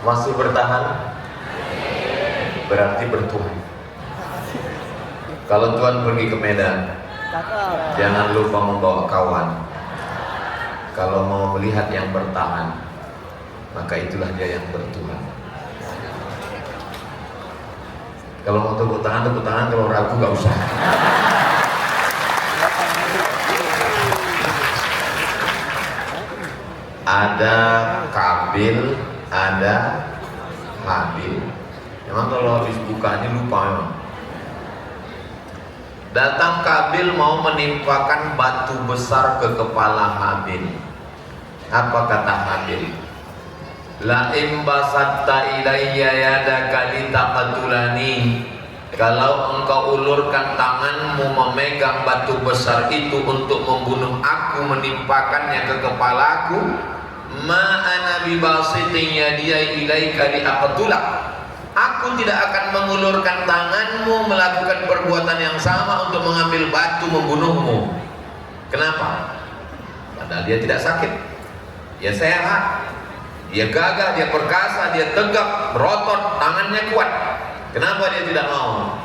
Masih bertahan? Berarti bertuhan. Kalau Tuhan pergi ke Medan, jangan lupa membawa kawan. Kalau mau melihat yang bertahan, maka itulah dia yang bertuhan. Kalau mau tepuk tangan, kalau ragu gak usah. Ada Kabil, ada Habil. Memang kalau habis buka ini lupa memang. Datang Kabil mau menimpakan batu besar ke kepala Habil. Apa kata Habil? La imbasatta ilayya yadaka litaqtulani. Kalau engkau ulurkan tanganmu memegang batu besar itu untuk membunuh aku, menimpakannya ke kepalaku, ma ana bibasitin yadiya ilaika liaqtulak. Aku tidak akan mengulurkan tanganmu melakukan perbuatan yang sama untuk mengambil batu membunuhmu. Kenapa? Padahal dia tidak sakit, dia sehat, dia gagah, dia perkasa, dia tegak, berotot, tangannya kuat. Kenapa dia tidak mau?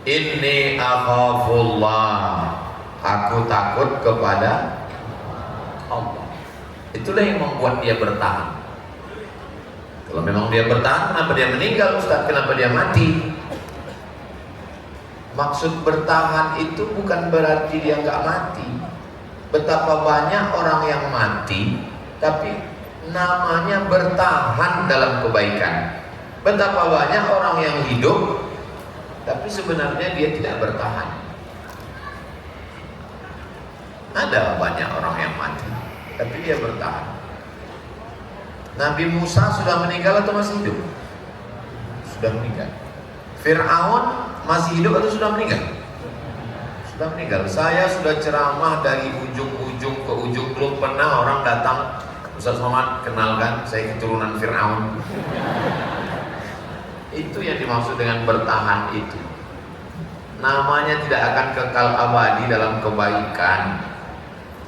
Inni akhafullah, aku takut kepada Allah. Itulah yang membuat dia bertahan. Kalau memang dia bertahan, kenapa dia meninggal Ustaz? Kenapa dia mati? Maksud bertahan itu bukan berarti dia nggak mati. Betapa banyak orang yang mati, tapi namanya bertahan dalam kebaikan. Betapa banyak orang yang hidup, tapi sebenarnya dia tidak bertahan. Ada banyak orang yang mati, tapi dia bertahan. Nabi Musa sudah meninggal atau masih hidup? Sudah meninggal. Fir'aun masih hidup atau sudah meninggal? Sudah meninggal. Saya sudah ceramah dari ujung-ujung ke ujung, belum pernah orang datang, Ustaz Somad, kenalkan saya keturunan Fir'aun. Itu yang dimaksud dengan bertahan itu. Namanya tidak akan kekal abadi dalam kebaikan.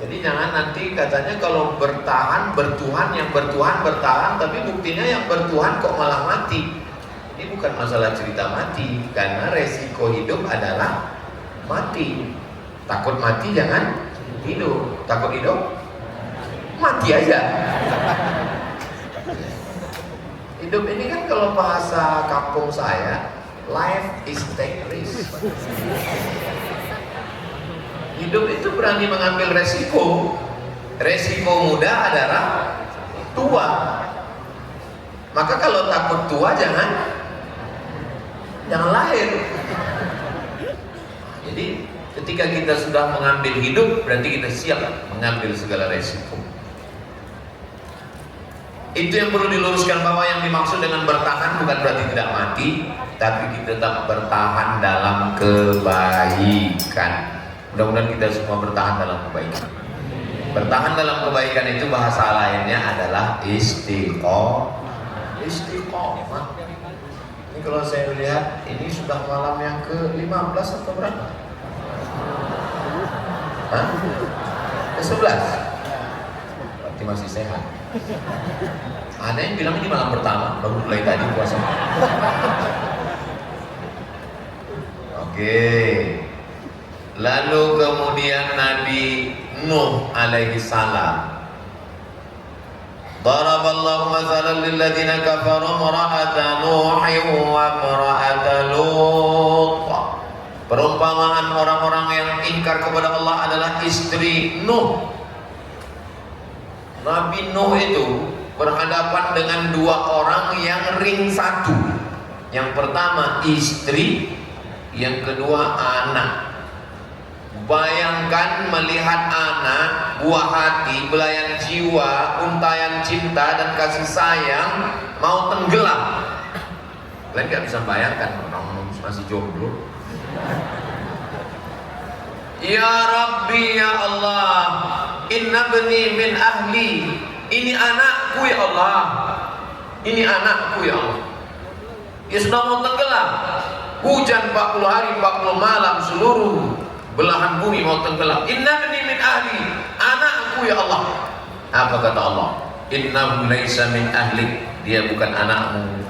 Jadi jangan nanti katanya kalau bertahan, bertuhan, yang bertuhan bertahan, tapi buktinya yang bertuhan kok malah mati. Ini bukan masalah cerita mati, karena resiko hidup adalah mati. Takut mati jangan hidup. Takut hidup mati aja. Hidup ini kan kalau bahasa kampung saya, life is take risk. Hidup itu berani mengambil resiko. Resiko muda adalah tua. Maka kalau takut tua jangan lahir. Jadi ketika kita sudah mengambil hidup, berarti kita siap mengambil segala resiko. Itu yang perlu diluruskan, bahwa yang dimaksud dengan bertahan bukan berarti tidak mati, tapi kita tetap bertahan dalam kebaikan. Mudah-mudahan kita semua bertahan dalam kebaikan. Bertahan dalam kebaikan itu bahasa lainnya adalah istiqomah. Ini kalau saya lihat, ini sudah malam yang ke-15 atau berapa? Hah? Ke-11? Berarti masih sehat. Ada yang bilang ini malam pertama, baru mulai tadi puasa. Oke. Lalu kemudian Nabi Nuh alaihi salam, daraballahu mathalan lil ladzina kafaru imra'ata Nuhin wa imra'ata Lut. Perumpamaan orang-orang yang ingkar kepada Allah adalah istri Nuh. Nabi Nuh itu berhadapan dengan dua orang yang ring satu. Yang pertama istri, yang kedua anak. Bayangkan melihat anak, buah hati, belayan jiwa, untayan cinta dan kasih sayang mau tenggelam. Kalian gak bisa bayangkan orang masih jomblo. Ya Rabbi ya Allah, inna bani min ahli. Ini anakku ya Allah. Ini anakku ya Allah. Ya sudah mau tenggelam. Hujan 40 hari 40 malam, seluruh belahan bumi mau tenggelam. Inna bani min ahli, anakku ya Allah. Apa kata Allah? Innahu laisa min ahlik, dia bukan anakmu.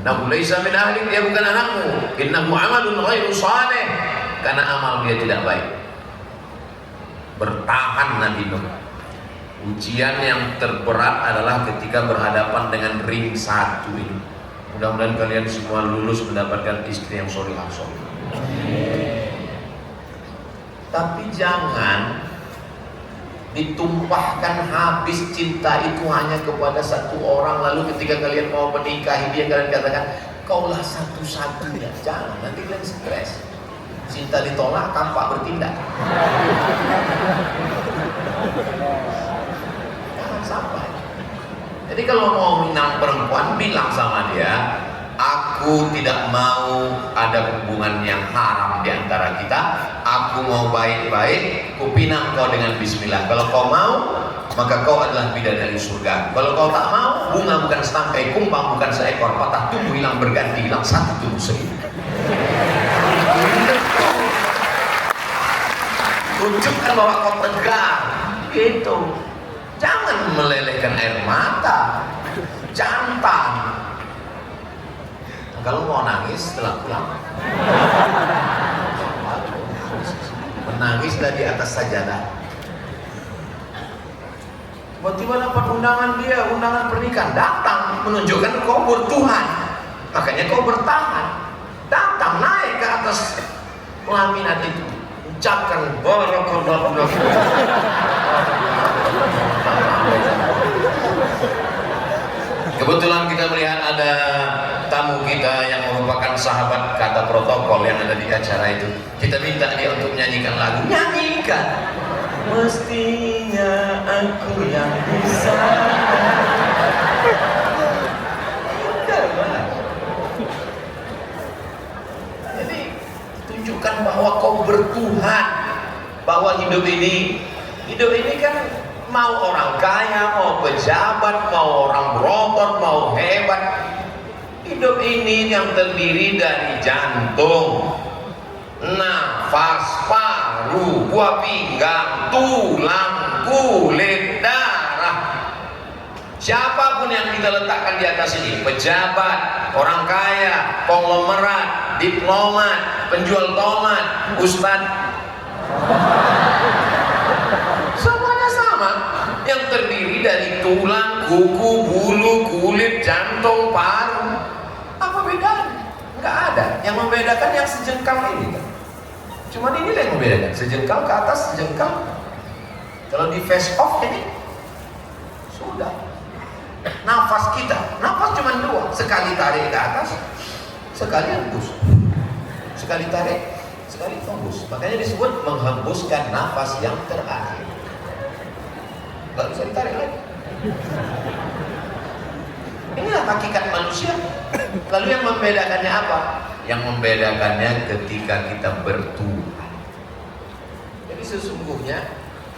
Innahu laisa min ahlik, dia bukan anakmu. Innahu amalun ghairu salih, karena amal dia tidak baik. Bertahan Nabi Nuh. Ujian yang terberat adalah ketika berhadapan dengan ring satu ini. Mudah-mudahan kalian semua lulus mendapatkan istri yang solihah. Tapi jangan ditumpahkan habis cinta itu hanya kepada satu orang, lalu ketika kalian mau menikahi dia kalian katakan kaulah satu-satunya. Jangan, nanti kalian stres. Cinta ditolak, kampak bertindak. Jangan sampai. Jadi kalau mau minang perempuan, bilang sama dia, aku tidak mau ada hubungan yang haram di antara kita. Aku mau baik-baik, ku pinang kau dengan bismillah. Kalau kau mau, maka kau adalah bidadari surga. Kalau kau tak mau, bunga bukan setangkai, kumbang bukan seekor, patah tumbuh hilang berganti, hilang satu tumbuh seribu. Tunjukkan bahwa kau tegar, gitu. Jangan melelehkan air mata, jantan. Kalau mau nangis setelah pulang, menangislah di atas sajadah. Tiba-tiba dapat undangan dia, undangan pernikahan, datang menunjukkan kau bertuhan, makanya kau bertahan. Datang naik ke atas pelaminan itu, ucapkan barakallahu. Kebetulan kita melihat ada tamu kita yang merupakan sahabat kata protokol yang ada di acara itu. Kita minta dia untuk nyanyikan lagu. Nyanyikan. Mestinya aku yang bisa. Jadi tunjukkan bahwa kau bertuhan, bahwa hidup ini kan mau orang kaya, mau pejabat, mau orang berotot, mau hebat. Hidup ini yang terdiri dari jantung, nafas, paru, buah pinggang, tulang, kulit, darah. Siapapun yang kita letakkan di atas ini, pejabat, orang kaya, konglomerat, diplomat, penjual tomat, ustadz, semuanya sama. Yang terdiri dari tulang, kuku, bulu, kulit, jantung, paru. Apa bedanya? Nggak ada. Yang membedakan yang sejengkal ini kan. Cuma ini yang membedakan, sejengkal ke atas, sejengkal. Kalau di face off ini sudah. Nafas kita, nafas cuma dua, sekali tarik ke atas, sekali hembus. Sekali tarik, sekali hembus. Makanya disebut menghembuskan nafas yang terakhir. Nggak bisa ditarik lagi. Inilah hakikat manusia. Lalu yang membedakannya apa? Yang membedakannya ketika kita bertuhan. Jadi sesungguhnya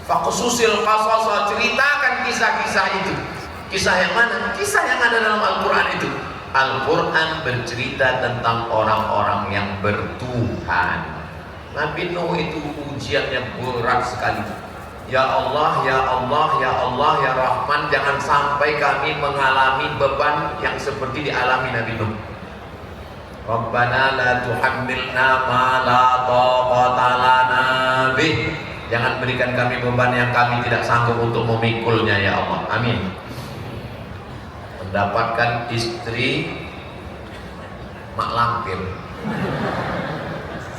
faqsusil qasas, ceritakan kisah-kisah itu. Kisah yang mana? Kisah yang ada dalam Al-Quran itu. Al-Quran bercerita tentang orang-orang yang bertuhan. Nabi Nuh itu ujiannya berat sekali. Ya Allah, ya Allah, ya Allah, ya Rahman, jangan sampai kami mengalami beban yang seperti dialami Nabi Nuh. Rabbana la tuhammilna ma la taqata lana bih. Jangan berikan kami beban yang kami tidak sanggup untuk memikulnya ya Allah. Amin. Mendapatkan istri mak lampir,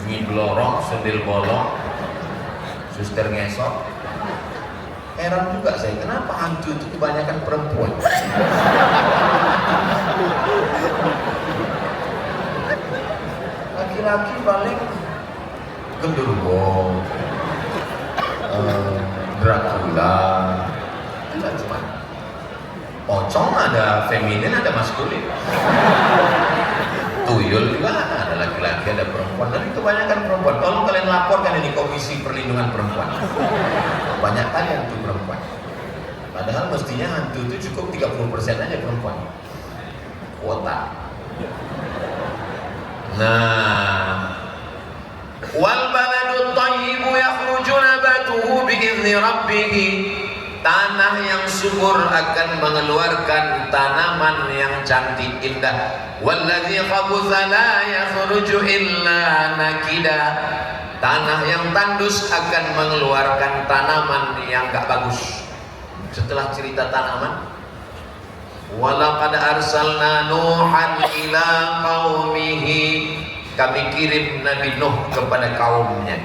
mie blorong, sendil bolong, suster ngesot. Heran juga saya, kenapa hantu itu kebanyakan perempuan? Laki-laki paling genderuwo, Dracula, tidak cuma pocong, ada feminin, ada maskulin. Tuyul juga ada laki-laki, ada perempuan, tapi kebanyakan perempuan. Tolong kalian laporkan ini Komisi Perlindungan Perempuan. Banyak kali hantu perempuan. Padahal mestinya hantu itu cukup 30% aja perempuan. Kuota. Nah, wal baladu thayyibu yakhruju nabatuhu bi'izni rabbih tanah yang subur akan mengeluarkan tanaman yang cantik indah. Walladzi khabutha la yakhruju illa nakida. Tanah yang tandus akan mengeluarkan tanaman yang gak bagus. Setelah cerita tanaman, walaqad arsalna Nuhan ila qaumihi, kami kirim Nabi Nuh kepada kaumnya.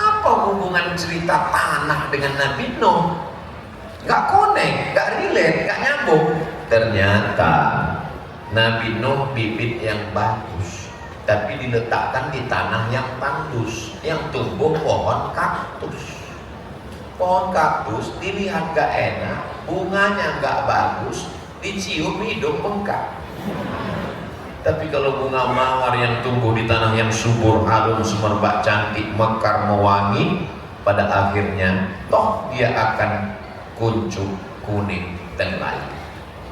Apa hubungan cerita tanah dengan Nabi Nuh? Gak connect, gak relate, gak nyambung. Ternyata Nabi Nuh bibit yang bagus, tapi diletakkan di tanah yang tandus, yang tumbuh pohon kaktus. Pohon kaktus dilihat gak enak, bunganya gak bagus, dicium hidung bengkak. Tapi kalau bunga mawar yang tumbuh di tanah yang subur, harum, semerbak, cantik, mekar, mewangi, pada akhirnya toh dia akan kuncup, kuning, dan layu.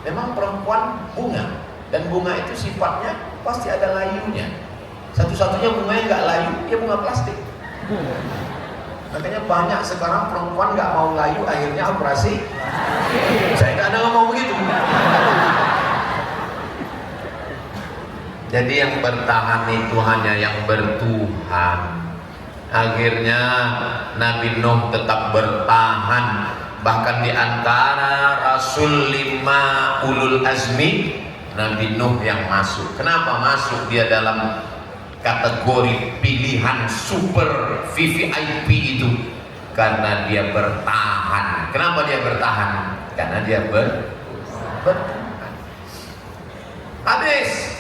Memang perempuan bunga, dan bunga itu sifatnya pasti ada layunya. Satu-satunya bunga yang nggak layu, ya bunga plastik. Makanya banyak sekarang perempuan nggak mau layu, akhirnya operasi. Saya nggak ada ngomong begitu. Jadi yang bertahan itu hanya yang bertuhan. Akhirnya Nabi Nuh tetap bertahan. Bahkan di antara Rasul 5 ulul azmi, Nabi Nuh yang masuk. Kenapa masuk dia dalam kategori pilihan super VVIP itu? Karena dia bertahan. Kenapa dia bertahan? Karena dia bertahan. Habis.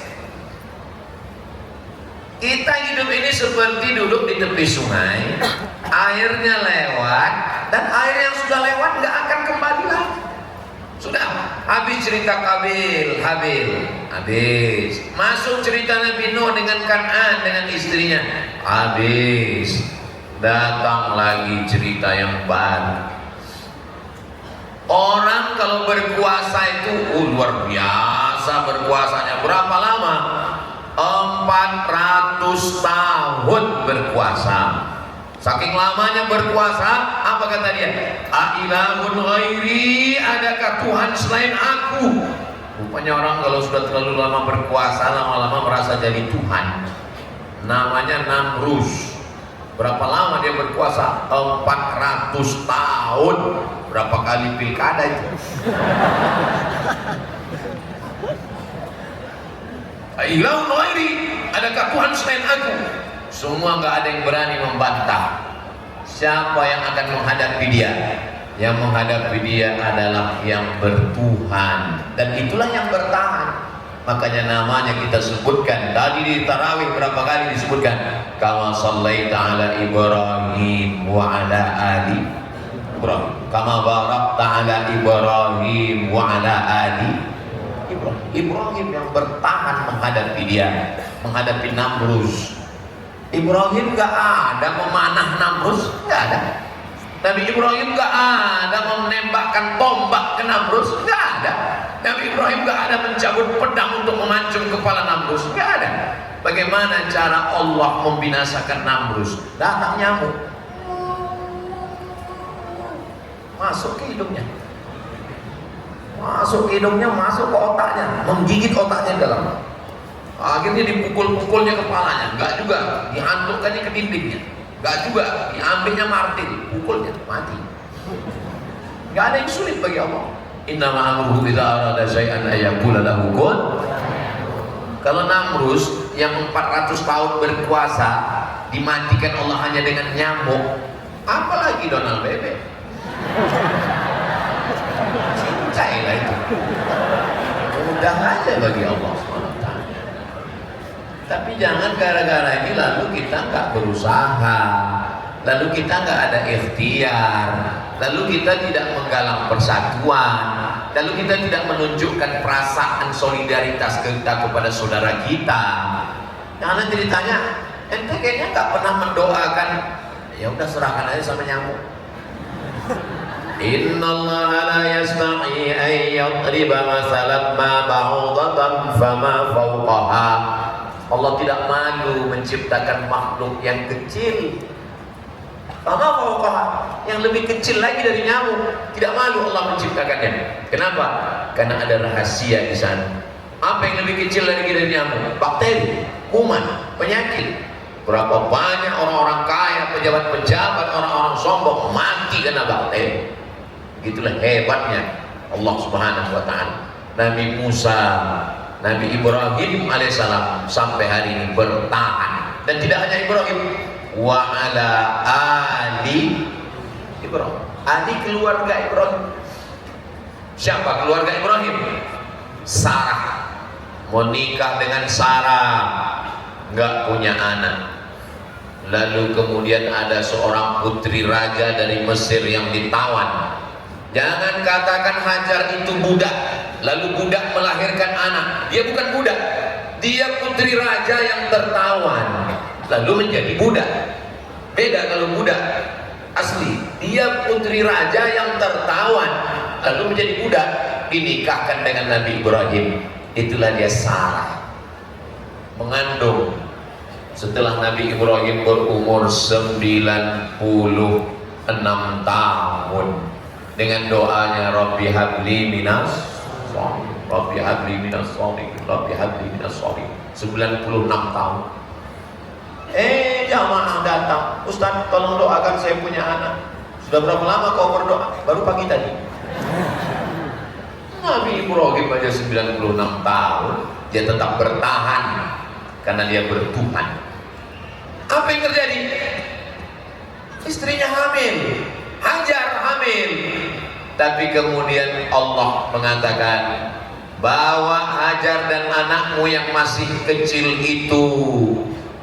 Kita hidup ini seperti duduk di tepi sungai, airnya lewat, dan air yang sudah lewat nggak akan kembali lagi. Sudah habis cerita Habil, habis. Masuk cerita Nabi Nuh dengan Kan'an, dengan istrinya, habis. Datang lagi cerita yang baru. Orang kalau berkuasa itu luar biasa berkuasanya. Berapa lama? 400 tahun berkuasa. Saking lamanya berkuasa, apa kata dia? Ailahun ghairi, adakah Tuhan selain aku? Rupanya orang kalau sudah terlalu lama berkuasa, lama-lama merasa jadi Tuhan. Namanya Namrus. Berapa lama dia berkuasa? 400 tahun. Berapa kali pilkada itu? Ilahun ghairi, adakah Tuhan selain aku? Semua nggak ada yang berani membantah. Siapa yang akan menghadapi dia? Yang menghadapi dia adalah yang bertuhan, dan itulah yang bertahan. Makanya namanya kita sebutkan tadi di tarawih berapa kali disebutkan? Kama shallaita ala Ibrahim wa ala ali Ibrahim, kama barakta ala Ibrahim wa ala ali Ibrahim yang bertahan menghadapi dia, menghadapi Namrus. Ibrahim gak ada memanah Namrus, gak ada. Nabi Ibrahim gak ada menembakkan tombak ke Namrus, gak ada. Nabi Ibrahim gak ada mencabut pedang untuk memancung kepala Namrus, gak ada. Bagaimana cara Allah membinasakan Namrus? Datang nyamuk, masuk ke hidungnya, masuk ke hidungnya, masuk ke otaknya, menggigit otaknya dalam. Akhirnya dipukul-pukulnya kepalanya, enggak juga, dihantukkannya ke dindingnya, enggak juga, diambilnya martil, pukulnya, mati. Enggak ada yang sulit bagi Allah. Innama amruhu idza arada syai'an ayyaqula lahu kun. Kalau Namrus yang 400 tahun berkuasa dimatikan Allah hanya dengan nyamuk, apalagi Donald Bebek. Cincailah itu. Mudah aja bagi Allah SWT. Tapi jangan gara-gara ini lalu kita nggak berusaha, lalu kita nggak ada ikhtiar, lalu kita tidak menggalang persatuan, lalu kita tidak menunjukkan perasaan solidaritas kita kepada saudara kita. Jangan nanti ditanya, ente kayaknya nggak pernah mendoakan. Ya udah, serahkan aja sama nyamuk. Innallaha la yastahi an yadriba masalan ma ba'udatan fama fawqaha. Allah tidak malu menciptakan makhluk yang kecil. Fama fawqaha, yang lebih kecil lagi dari nyamuk. Tidak malu Allah menciptakannya. Kenapa? Karena ada rahasia di sana. Apa yang lebih kecil lagi dari nyamuk? Bakteri, kuman, penyakit. Berapa banyak orang-orang kaya, pejabat-pejabat, orang-orang sombong mati karena bakteri. Begitulah hebatnya Allah Subhanahu wa taala. Nabi Musa, Nabi Ibrahim alaihissalam sampai hari ini bertahan. Dan tidak hanya Ibrahim, wa ala ali Ibrahim, ali keluarga Ibrahim. Siapa keluarga Ibrahim? Sarah. Mau nikah dengan Sarah, nggak punya anak. Lalu kemudian ada seorang putri raja dari Mesir yang ditawan. Jangan katakan Hajar itu budak, lalu budak melahirkan anak. Dia bukan budak, dia putri raja yang tertawan lalu menjadi budak. Beda kalau budak asli, dia putri raja yang tertawan lalu menjadi budak, dinikahkan dengan Nabi Ibrahim. Itulah dia Sarah, mengandung setelah Nabi Ibrahim berumur 96 tahun, dengan doanya Rabbi habli minas sholihin, Rabbi habli minas sholihin, Rabbi habli minas sholihin. 96 tahun. Jamaah datang, Ustaz tolong doakan saya punya anak. Sudah berapa lama kau berdoa? Baru pagi tadi. Nabi Ibrahim aja 96 tahun, dia tetap bertahan karena dia bertuhan. Apa yang terjadi? Istrinya hamil, Hajar hamil. Tapi kemudian Allah mengatakan, bawa Hajar dan anakmu yang masih kecil itu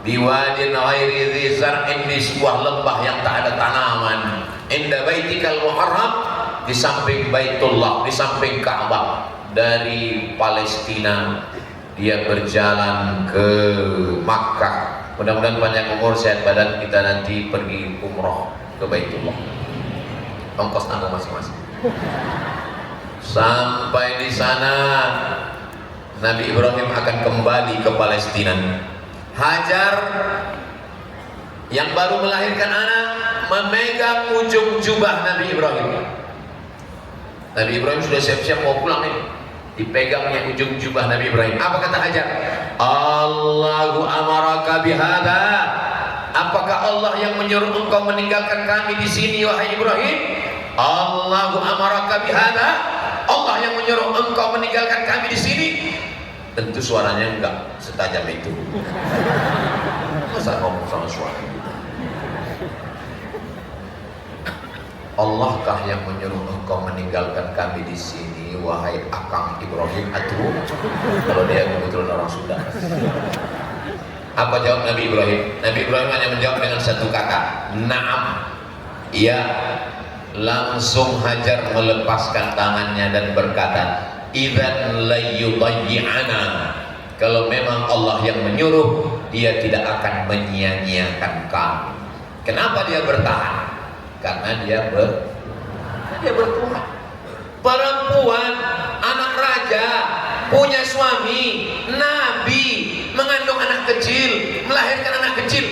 di wadin ghairi dzi zar'in, di sebuah lembah yang tak ada tanaman, inda baitikal muharram, di samping Baitullah, di samping Ka'bah. Dari Palestina dia berjalan ke Makkah. Mudah-mudahan panjang umur, sehat badan, kita nanti pergi umroh ke Baitullah, ongkos tanggung masing-masing. Sampai di sana Nabi Ibrahim akan kembali ke Palestina. Hajar yang baru melahirkan anak memegang ujung jubah Nabi Ibrahim. Nabi Ibrahim sudah siap-siap mau pulang nih, dipegangnya ujung jubah Nabi Ibrahim. Apa kata Hajar? Allahu amaraka bihada. Apakah Allah yang menyuruh engkau meninggalkan kami di sini wahai Ibrahim? Allahu amaraka bihada. Allah yang menyuruh engkau meninggalkan kami di sini? Tentu suaranya enggak setajam itu. Masa ngomong sama suami? Allahkah yang menyuruh engkau meninggalkan kami di sini wahai Akang Ibrahim? Atuh, kalau dia kebetulan orang Sunda. Apa jawab Nabi Ibrahim? Nabi Ibrahim hanya menjawab dengan satu kata, na'am, iya. Langsung Hajar melepaskan tangannya dan berkata, idzan la yudayyi'ana. Kalau memang Allah yang menyuruh, dia tidak akan menyia-nyiakan kami. Kenapa dia bertahan? Karena dia bertuhan. Perempuan, anak raja, punya suami, nabi, mengandung anak kecil, melahirkan anak kecil,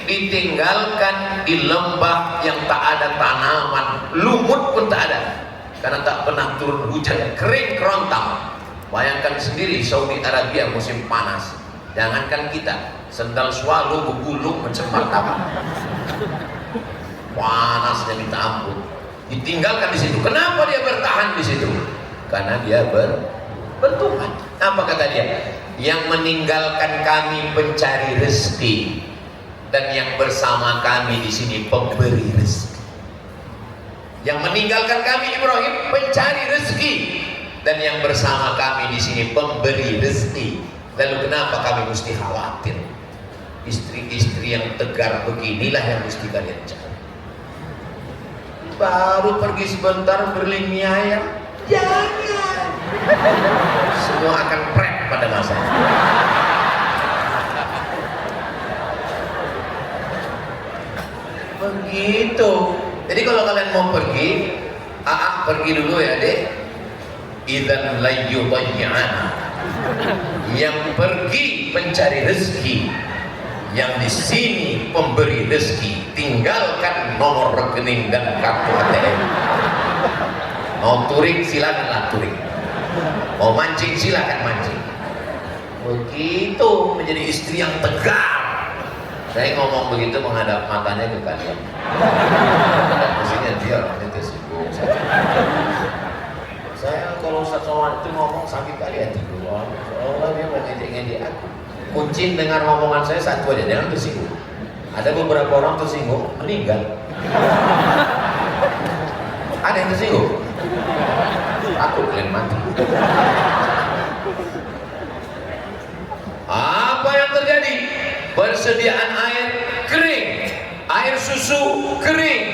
ditinggalkan di lembah yang tak ada tanaman, lumut pun tak ada, karena tak pernah turun hujan, kering kerontang. Bayangkan sendiri Saudi Arabia musim panas, jangankan kita, sendal swallow begulung macam martabak, panasnya minta ampun. Ditinggalkan di situ. Kenapa dia bertahan di situ? Karena dia bertuhan. Apa kata dia? Yang meninggalkan kami pencari rezeki, dan yang bersama kami di sini pemberi rezeki. Yang meninggalkan kami Ibrahim pencari rezeki, dan yang bersama kami di sini pemberi rezeki. Lalu kenapa kami mesti khawatir? Istri-istri yang tegar beginilah yang mesti kalian cari. Baru pergi sebentar beli mie ayam, jangan, semua akan prek pada masanya. Begitu. Jadi kalau kalian mau pergi, pergi dulu ya dek. Idzan la yudayyi'ana. Yang pergi mencari rezeki, yang di sini pemberi rezeki, tinggalkan nomor rekening dan kartu ATM. Mau touring silakanlah touring, mau mancing silakan mancing. Begitu menjadi istri yang tegar. Saya ngomong begitu menghadap matanya ke kalian. Maksudnya dia orangnya tersinggung. Saya kalau Ustaz Somad itu ngomong sakit kali hati dulu. Soalnya dia mau ngejek-ngejek aku. Kuncin dengar omongan saya satu aja, jangan tersinggung. Ada beberapa orang tersinggung, meninggal. Ada yang tersinggung. Takut kalian mati. Apa yang terjadi? Persediaan air kering, air susu kering.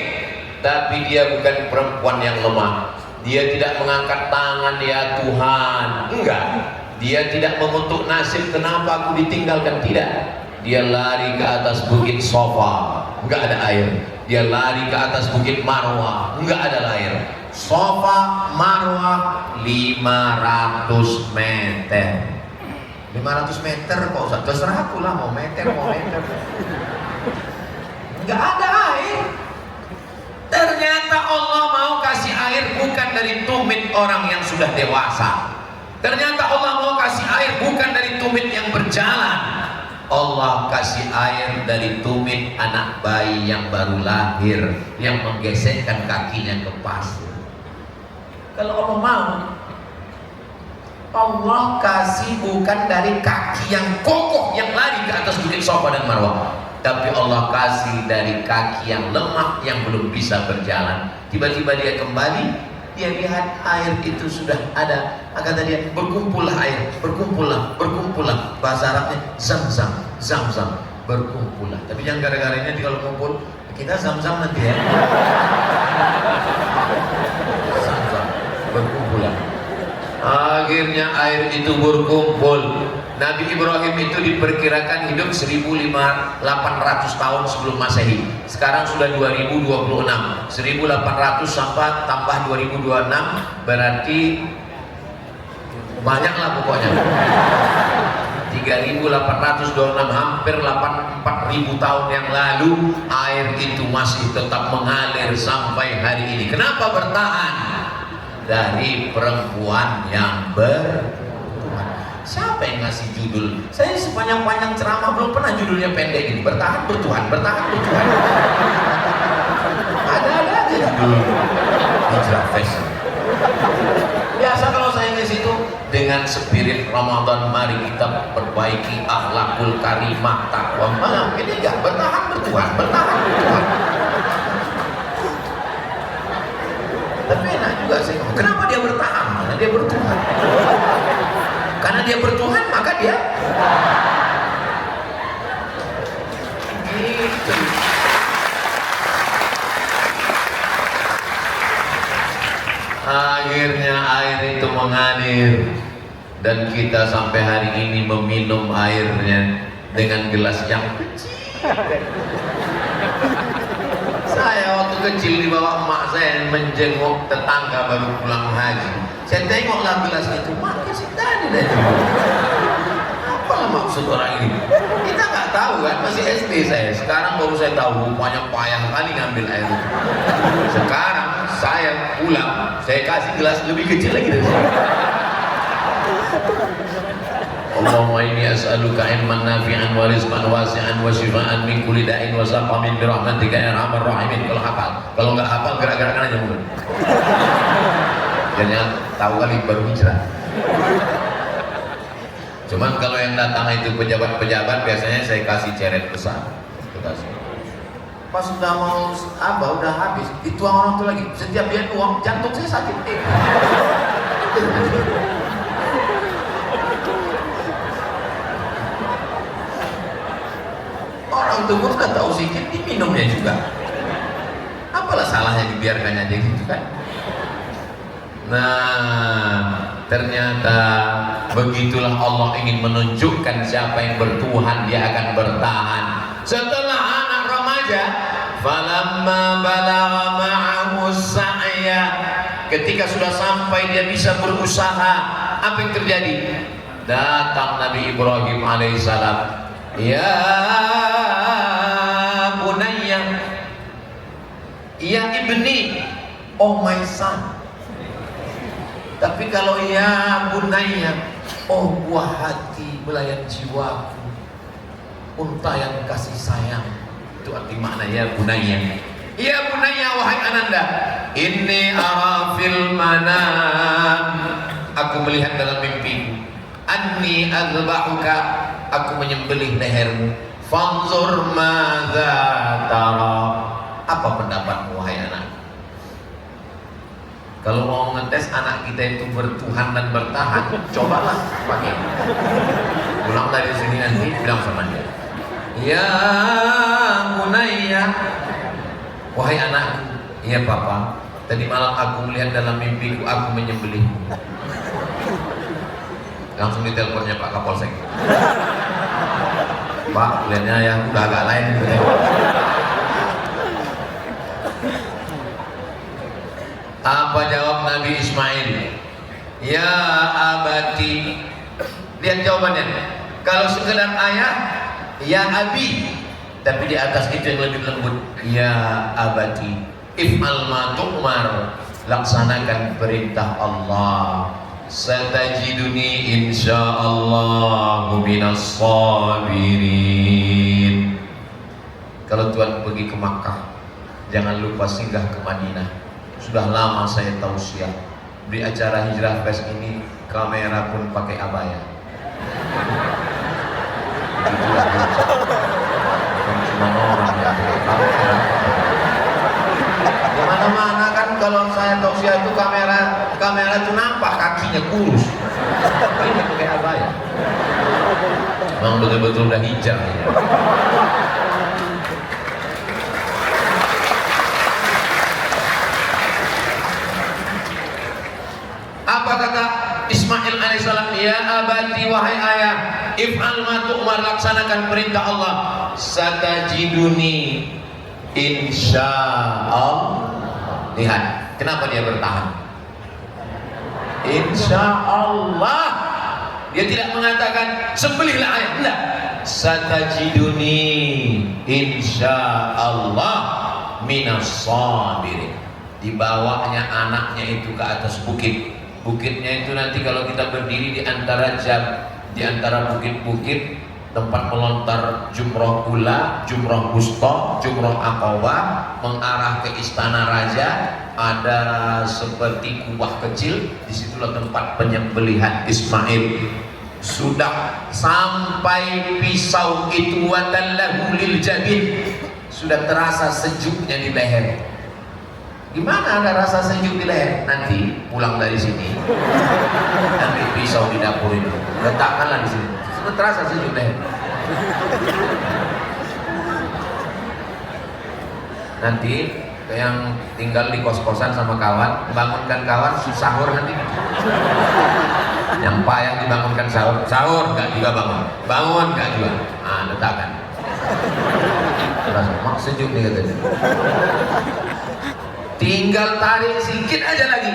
Tapi dia bukan perempuan yang lemah. Dia tidak mengangkat tangan, ya Tuhan. Enggak. Dia tidak mengutuk nasib, kenapa aku ditinggalkan, tidak. Dia lari ke atas bukit Sofa, enggak ada air. Dia lari ke atas bukit Marwah, enggak ada air. Sofa, Marwah 500 meter. 500 meter kok Ustaz, terserah aku lah, mau meter. Enggak ada air. Ternyata Allah mau kasih air bukan dari tumit orang yang sudah dewasa. Ternyata Allah mau kasih air bukan dari tumit yang berjalan. Allah kasih air dari tumit anak bayi yang baru lahir, yang menggesekkan kakinya ke pasir. Kalau Allah mau, Allah kasih bukan dari kaki yang kokoh yang lari ke atas bukit Sofa dan Marwah, tapi Allah kasih dari kaki yang lemah yang belum bisa berjalan. Tiba-tiba dia kembali, dia lihat air itu sudah ada. Kata dia, berkumpullah air, berkumpullah. Bahasa Arabnya zam-zam, berkumpullah. Tapi jangan gara-garanya kalau kumpul kita zam-zam nanti ya. Zam-zam, berkumpullah. Akhirnya air itu berkumpul. Nabi Ibrahim itu diperkirakan hidup 1800 tahun sebelum Masehi. Sekarang sudah 2026. 1800 sampai tambah 2026 berarti banyak lah pokoknya. 3826, hampir 84.000 tahun yang lalu air itu masih tetap mengalir sampai hari ini. Kenapa bertahan? Dari perempuan yang siapa yang ngasih judul? Saya sepanjang-panjang ceramah belum pernah judulnya pendek ini. Bertahan bertuhan. Ada aja judul Hijrah Fashion. Biasa kalau saya ngasih itu dengan spirit Ramadan, mari kita perbaiki akhlakul karimah, takwa. Ini enggak, bertahan bertuhan. Tapi enak juga sih. Kenapa dia bertahan? Karena dia bertuhan. Karena dia bertuhan, maka dia gitu. Akhirnya air itu mengalir dan kita sampai hari ini meminum airnya dengan gelas yang kecil. Saya waktu kecil dibawa emak saya menjenguk tetangga baru pulang haji. Saya tengoklah gelas itu, mak kasih tadi deh. Apalah maksud orang ini? Kita nggak tahu kan, masih SD saya. Sekarang baru saya tahu, rupanya payah kali ngambil air itu. Sekarang saya pulang, saya kasih gelas lebih kecil lagi dari saya. Allahumma inni as'aluka ilman nafi'an wa rizqan wasi'an wa shifaan min kulli da'in wa saqamin bi rahmatika ya arhamar rahimin. Kalau hafal, kalau nggak hafal gerak-gerakan aja mungkin. Jangan tahu kali baru hijrah. Cuman kalau yang datang itu pejabat-pejabat biasanya saya kasih ceret besar. Pas sudah mau udah habis, dituang orang itu lagi. Setiap dia tuang, jantung saya sakit. Orang itu pun nggak tahu sedikit diminumnya juga. Apalah salahnya dibiarkannya aja gitu kan? Nah, ternyata begitulah Allah ingin menunjukkan siapa yang bertuhan dia akan bertahan. Setelah anak remaja, falamma balagha ma'ahu sa'ya, ketika sudah sampai dia bisa berusaha, apa yang terjadi? Datang Nabi Ibrahim alaihissalam. Ya oh my son. Tapi kalau ya bunaya, oh buah hati belayan jiwaku, unta yang kasih sayang. Itu arti makna ya bunaya. Ya bunaya, wahai ananda, inni ara fil manam, aku melihat dalam mimpiku, anni azbahuka, aku menyembelih lehermu, fanzur madza tara, apa pendapatmu wahai anak? Kalau mau ngetes anak kita itu bertuhan dan bertahan, cobalah pakai. Pulang dari sini nanti bilang sama dia, ya bunaya, wahai anakku, iya papa, tadi malam aku melihat dalam mimpiku aku menyembelihmu. Langsung diteleponnya Pak Kapolsek. Pak, lihatnya yang udah agak lain gitu ya. Apa jawab Nabi Ismail? Ya abati. Lihat jawabannya. Kalau sekedar ayah, ya abi. Tapi di atas itu yang lebih lembut, ya abati, if'al ma tu'mar, laksanakan perintah Allah, satajiduni insyaallah minas sabirin. Kalau Tuhan pergi ke Makkah, jangan lupa singgah ke Madinah. Sudah lama saya tausiah, di acara Hijrah Fest ini kamera pun pakai abaya. Itulah cuma orang yang di mana-mana kan kalau saya tausiah itu kamera itu nampak kakinya kurus. Ini pakai abaya. Memang betul-betul udah hijab ya. Apa kata Ismail alaihissalam? Ya abadi, wahai ayah, if'al ma tu'mar, laksanakan perintah Allah, satajiduni insyaallah. Lihat, kenapa dia bertahan? Insyaallah. Dia tidak mengatakan sembelihlah ayah, enggak. Satajiduni insyaallah minas sabirin. Dibawanya anaknya itu ke atas bukit. Bukitnya itu nanti kalau kita berdiri di antara bukit-bukit, tempat melontar jumroh ula, jumroh wusta, jumroh aqabah, mengarah ke istana raja, ada seperti kubah kecil. Disitulah tempat penyembelihan Ismail. Sudah sampai pisau itu watallahu lil jabin, sudah terasa sejuknya di leher. Gimana ada rasa sejuk di leher? Nanti pulang dari sini, ambil pisau di dapur itu, letakkanlah di sini. Sudah terasa sejuk leher. Nanti yang tinggal di kos-kosan sama kawan, bangunkan kawan sahur nanti. Yang payah dibangunkan sahur nggak juga bangun nggak juga. Ah, letakkan. Terasa mak sejuk nih katanya. Tinggal tarik sedikit aja lagi.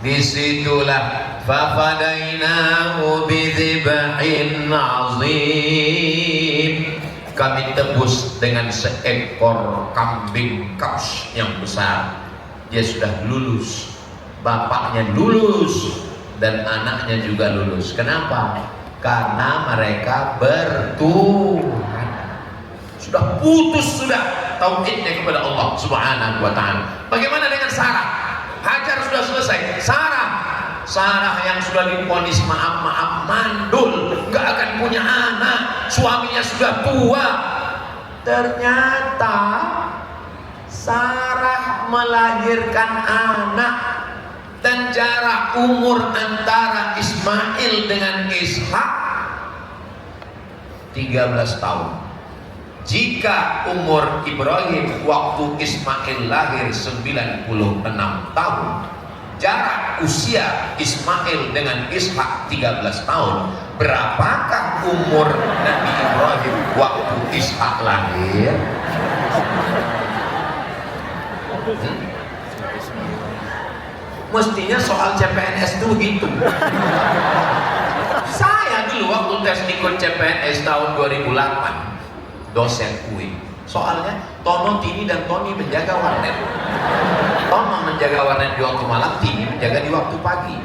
Disitulah fafadainahu bidzibhin azim, kami tebus dengan seekor kambing kabs yang besar. Dia sudah lulus, bapaknya lulus dan anaknya juga lulus. Kenapa? Karena mereka bertuhan. Sudah putus sudah tauhidnya kepada Allah Subhanahu wa ta'ala. Bagaimana dengan Sarah? Hajar sudah selesai. Sarah yang sudah divonis maaf mandul, gak akan punya anak, suaminya sudah tua. Ternyata Sarah melahirkan anak, dan jarak umur antara Ismail dengan Ishak 13 tahun. Jika umur Ibrahim waktu Ismail lahir 96 tahun, jarak usia Ismail dengan Ishak 13 tahun, berapakah umur Nabi Ibrahim waktu Ishak lahir? Mestinya soal CPNS itu begitu. Saya dulu waktu tes ikut CPNS tahun 2008, dosen UI, Soalnya Tono, Tini, dan Tony menjaga warnet. Tono menjaga warnet di waktu malam, Tini menjaga di waktu pagi.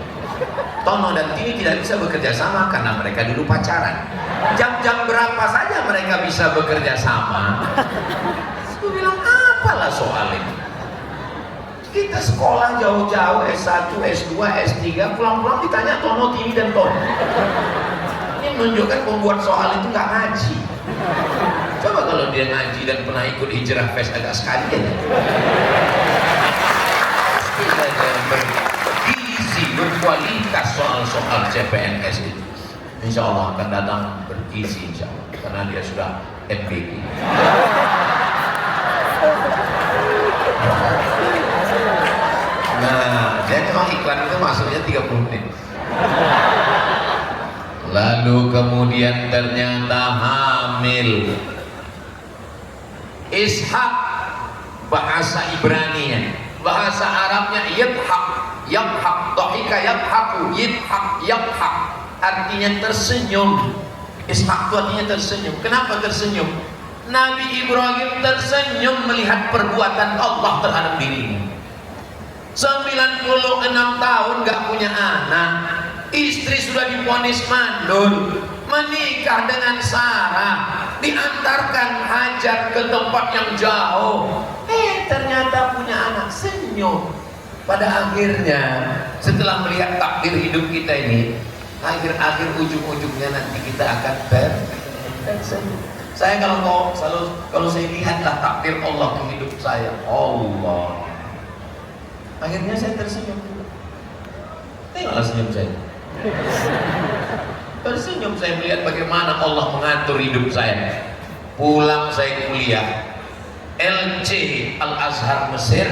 Tono dan Tini tidak bisa bekerja sama karena mereka dulu pacaran. Jam-jam berapa saja mereka bisa bekerja sama. Aku bilang apalah soal ini. Kita sekolah jauh-jauh S1, S2, S3, pulang-pulang ditanya Tono, Tini, dan Tono. Ini menunjukkan pembuat soal itu nggak ngaji. Coba kalau dia ngaji dan pernah ikut hijrah fest agak sekalian. Bergizi, berkualitas soal-soal CPNS itu. Insya Allah akan datang bergizi, insya Allah, karena dia sudah MVP. Nah, dia memang iklan itu masuknya 30 menit. Lalu kemudian ternyata hamil. Ishak bahasa Ibrani-nya, bahasa Arabnya yadhak, yadhak, dhahika yadhaku, yadhak, yadhak, artinya tersenyum. Ishak itu artinya tersenyum. Kenapa tersenyum? Nabi Ibrahim tersenyum melihat perbuatan Allah terhadap dirinya. 96 tahun gak punya anak, istri sudah divonis mandul, menikah dengan Sarah, diantarkan Hajar ke tempat yang jauh, ternyata punya anak, senyum. Pada akhirnya setelah melihat takdir hidup kita ini, akhir-akhir ujung-ujungnya nanti kita akan tersenyum. Saya kalau saya lihatlah takdir Allah ke hidup saya, Allah, akhirnya saya tersenyum juga. Tengoklah senyum saya. Tersenyum saya melihat bagaimana Allah mengatur hidup saya. Pulang saya kuliah LC Al-Azhar Mesir,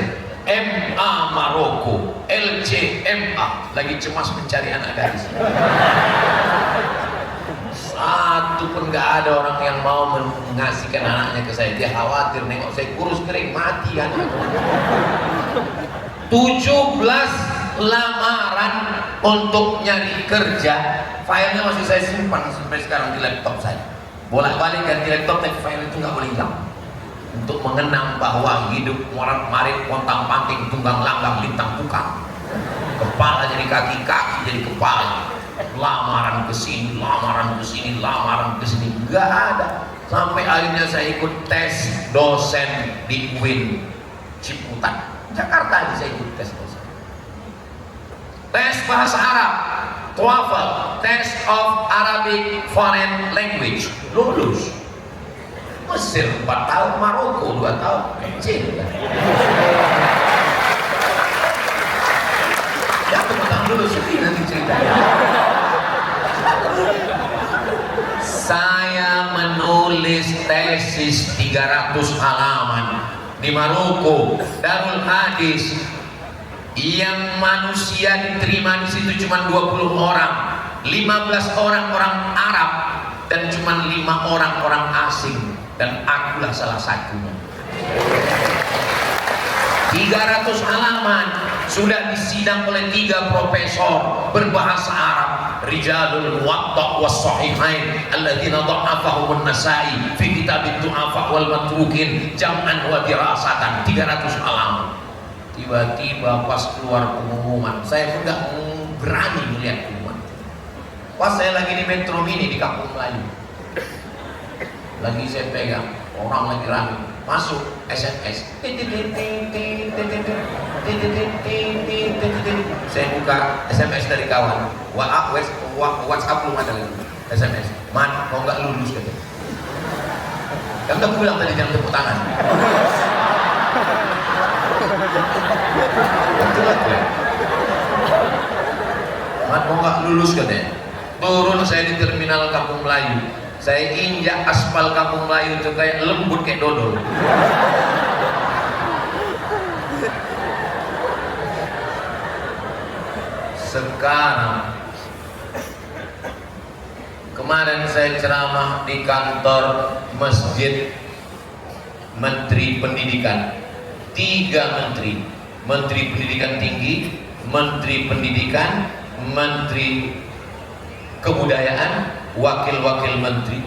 MA Maroko, LC MA, lagi cemas mencari anak gadis. Satu pun gak ada orang yang mau mengasihkan anaknya ke saya. Dia khawatir nengok saya kurus kering mati kan. 17 lamaran untuk nyari kerja, filenya masih saya simpan sampai sekarang di laptop saya. Bolak-balik ganti laptop, tapi file itu nggak boleh hilang. Untuk mengenang bahwa hidup morat-marit, pontang-panting, tunggang langgang, lintang tukang. Kepala jadi kaki, kaki jadi kepala. Lamaran ke sini, lamaran ke sini, lamaran ke sini, nggak ada. Sampai akhirnya saya ikut tes dosen di UIN Ciputat, Jakarta. Saya ikut tes dosen. Tes bahasa Arab, TOEFL, Test of Arabic Foreign Language, lulus. Mesir 4 tahun, Maroko 2 tahun, kecil kan? Ya tepuk tangan dulu, sedih nanti ceritanya. Saya menulis tesis 300 halaman di Maroko, Darul Hadis, yang manusia diterima di situ cuma 20 orang, 15 orang orang Arab dan cuma 5 orang orang asing, dan akulah salah satunya. 300 halaman sudah disidang oleh 3 profesor berbahasa Arab, rijalul muwatta was sahihain alladzina dha'afahum an-Nasa'i fi kitab ad-du'afa wal matrukin jam'an wa dirasatan. 300 halaman. Tiba-tiba pas keluar pengumuman, saya pun nggak berani melihat pengumuman. Pas saya lagi di Metro Mini di Kampung Melayu, lagi saya pegang, orang lagi rame, masuk SMS. Saya buka SMS dari kawan, WhatsApp belum ada lagi. SMS, man, mau nggak lulus katanya. Kan udah pulang tadi, jangan tepuk tangan. Man, mau nggak lulus katanya. Turun saya di terminal Kampung Melayu, saya injak aspal Kampung Melayu itu kayak lembut kayak dodol. Sekarang, kemarin saya ceramah di kantor masjid Menteri Pendidikan, 3 menteri, Menteri Pendidikan Tinggi, Menteri Pendidikan, Menteri Kebudayaan, wakil-wakil menteri.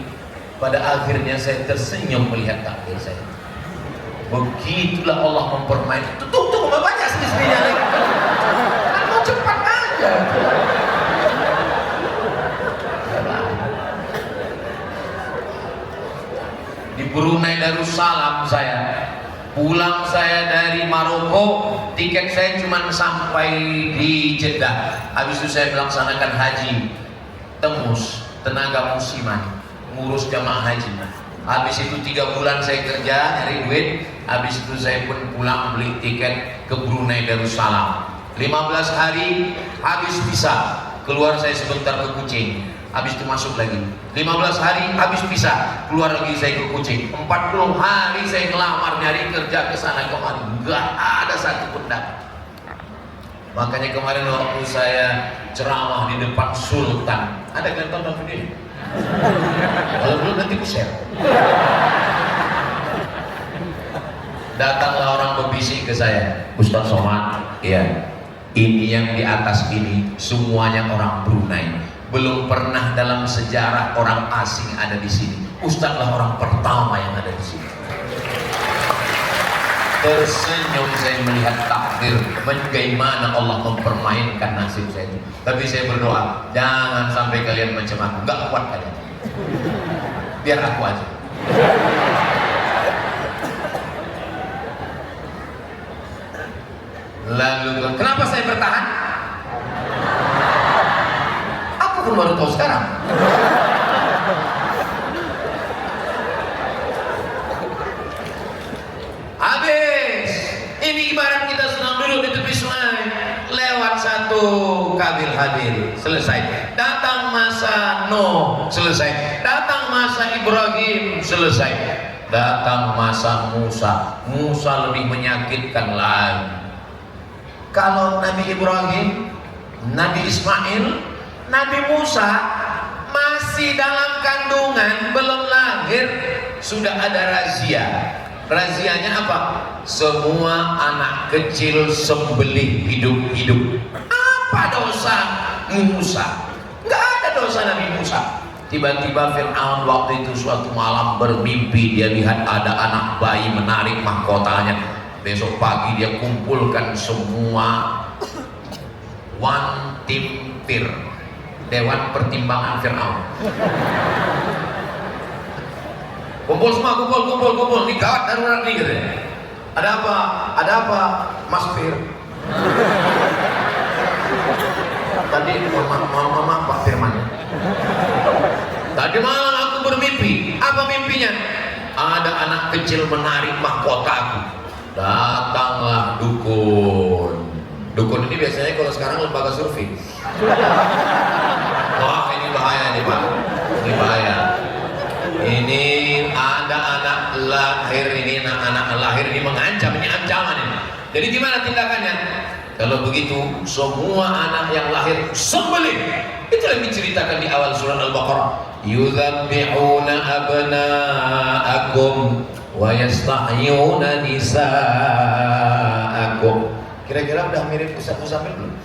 Pada akhirnya saya tersenyum melihat takdir saya. Begitulah Allah mempermainkan. Tuh banyak sendiri-sendirinya lagi. Kan mau cepat aja. Di Brunei Darussalam saya. Pulang saya dari Maroko, tiket saya cuma sampai di Jeddah. Habis itu saya melaksanakan haji Temus, tenaga musiman, ngurus jamaah haji. Habis itu 3 bulan saya kerja nyari duit. Habis itu saya pun pulang beli tiket ke Brunei Darussalam. 15 hari habis visa, keluar saya sebentar ke Kucing. Habis itu masuk lagi 15 hari habis visa, keluar lagi saya ke Kucing. 40 hari saya ngelamar nyari kerja ke sana kemari, nggak ada satu pun dapat. Makanya kemarin waktu saya ceramah di depan Sultan, ada yang tonton video ini? Kalau belum nanti ku share. Datanglah orang berbisik ke saya, Ustaz Somad, ya, ini yang di atas ini semuanya orang Brunei. Belum pernah dalam sejarah orang asing ada di sini. Ustaz lah orang pertama yang ada di sini. Tersenyum saya melihat takdir, bagaimana Allah mempermainkan nasib saya itu. Tapi saya berdoa, jangan sampai kalian macam aku, nggak kuat kalian. Biar aku aja. Lalu kenapa saya bertahan? Aku baru tahu sekarang. Habis. Ini ibarat kita sedang duduk di tepi sungai, lewat satu Kabil Habil, selesai. Datang masa Nuh, selesai. Datang masa Ibrahim, selesai. Datang masa Musa. Musa lebih menyakitkan lagi. Kalau Nabi Ibrahim, Nabi Ismail, Nabi Musa masih dalam kandungan, belum lahir, sudah ada razia. Razianya apa? Semua anak kecil sembelih hidup-hidup. Apa dosa Musa? Nggak ada dosa Nabi Musa. Tiba-tiba Fir'aun waktu itu suatu malam bermimpi, dia lihat ada anak bayi menarik mahkotanya. Besok pagi dia kumpulkan semua One Team Fir, Dewan Pertimbangan Fir'aun. Kumpul semua, kumpul, ini gawat darurat nih katanya. Ada apa Mas Fir? Tadi mama Pak Firman. Tadi malam aku bermimpi. Apa mimpinya? Ada anak kecil menarik mahkotaku. Datanglah dukun. Dukun ini biasanya kalau sekarang lembaga survei. Wah, ini bahaya nih Pak. Ini bahaya. Ini ada anak lahir ini, anak lahir ini mengancam, ini ancaman ini. Jadi gimana tindakannya? Kalau begitu semua anak yang lahir sembelih. Itu yang diceritakan di awal surah Al-Baqarah. Yudzabbihuna abna'akum wa yastahyuna nisa'akum. Kira-kira udah mirip Ustaz Muzammil belum?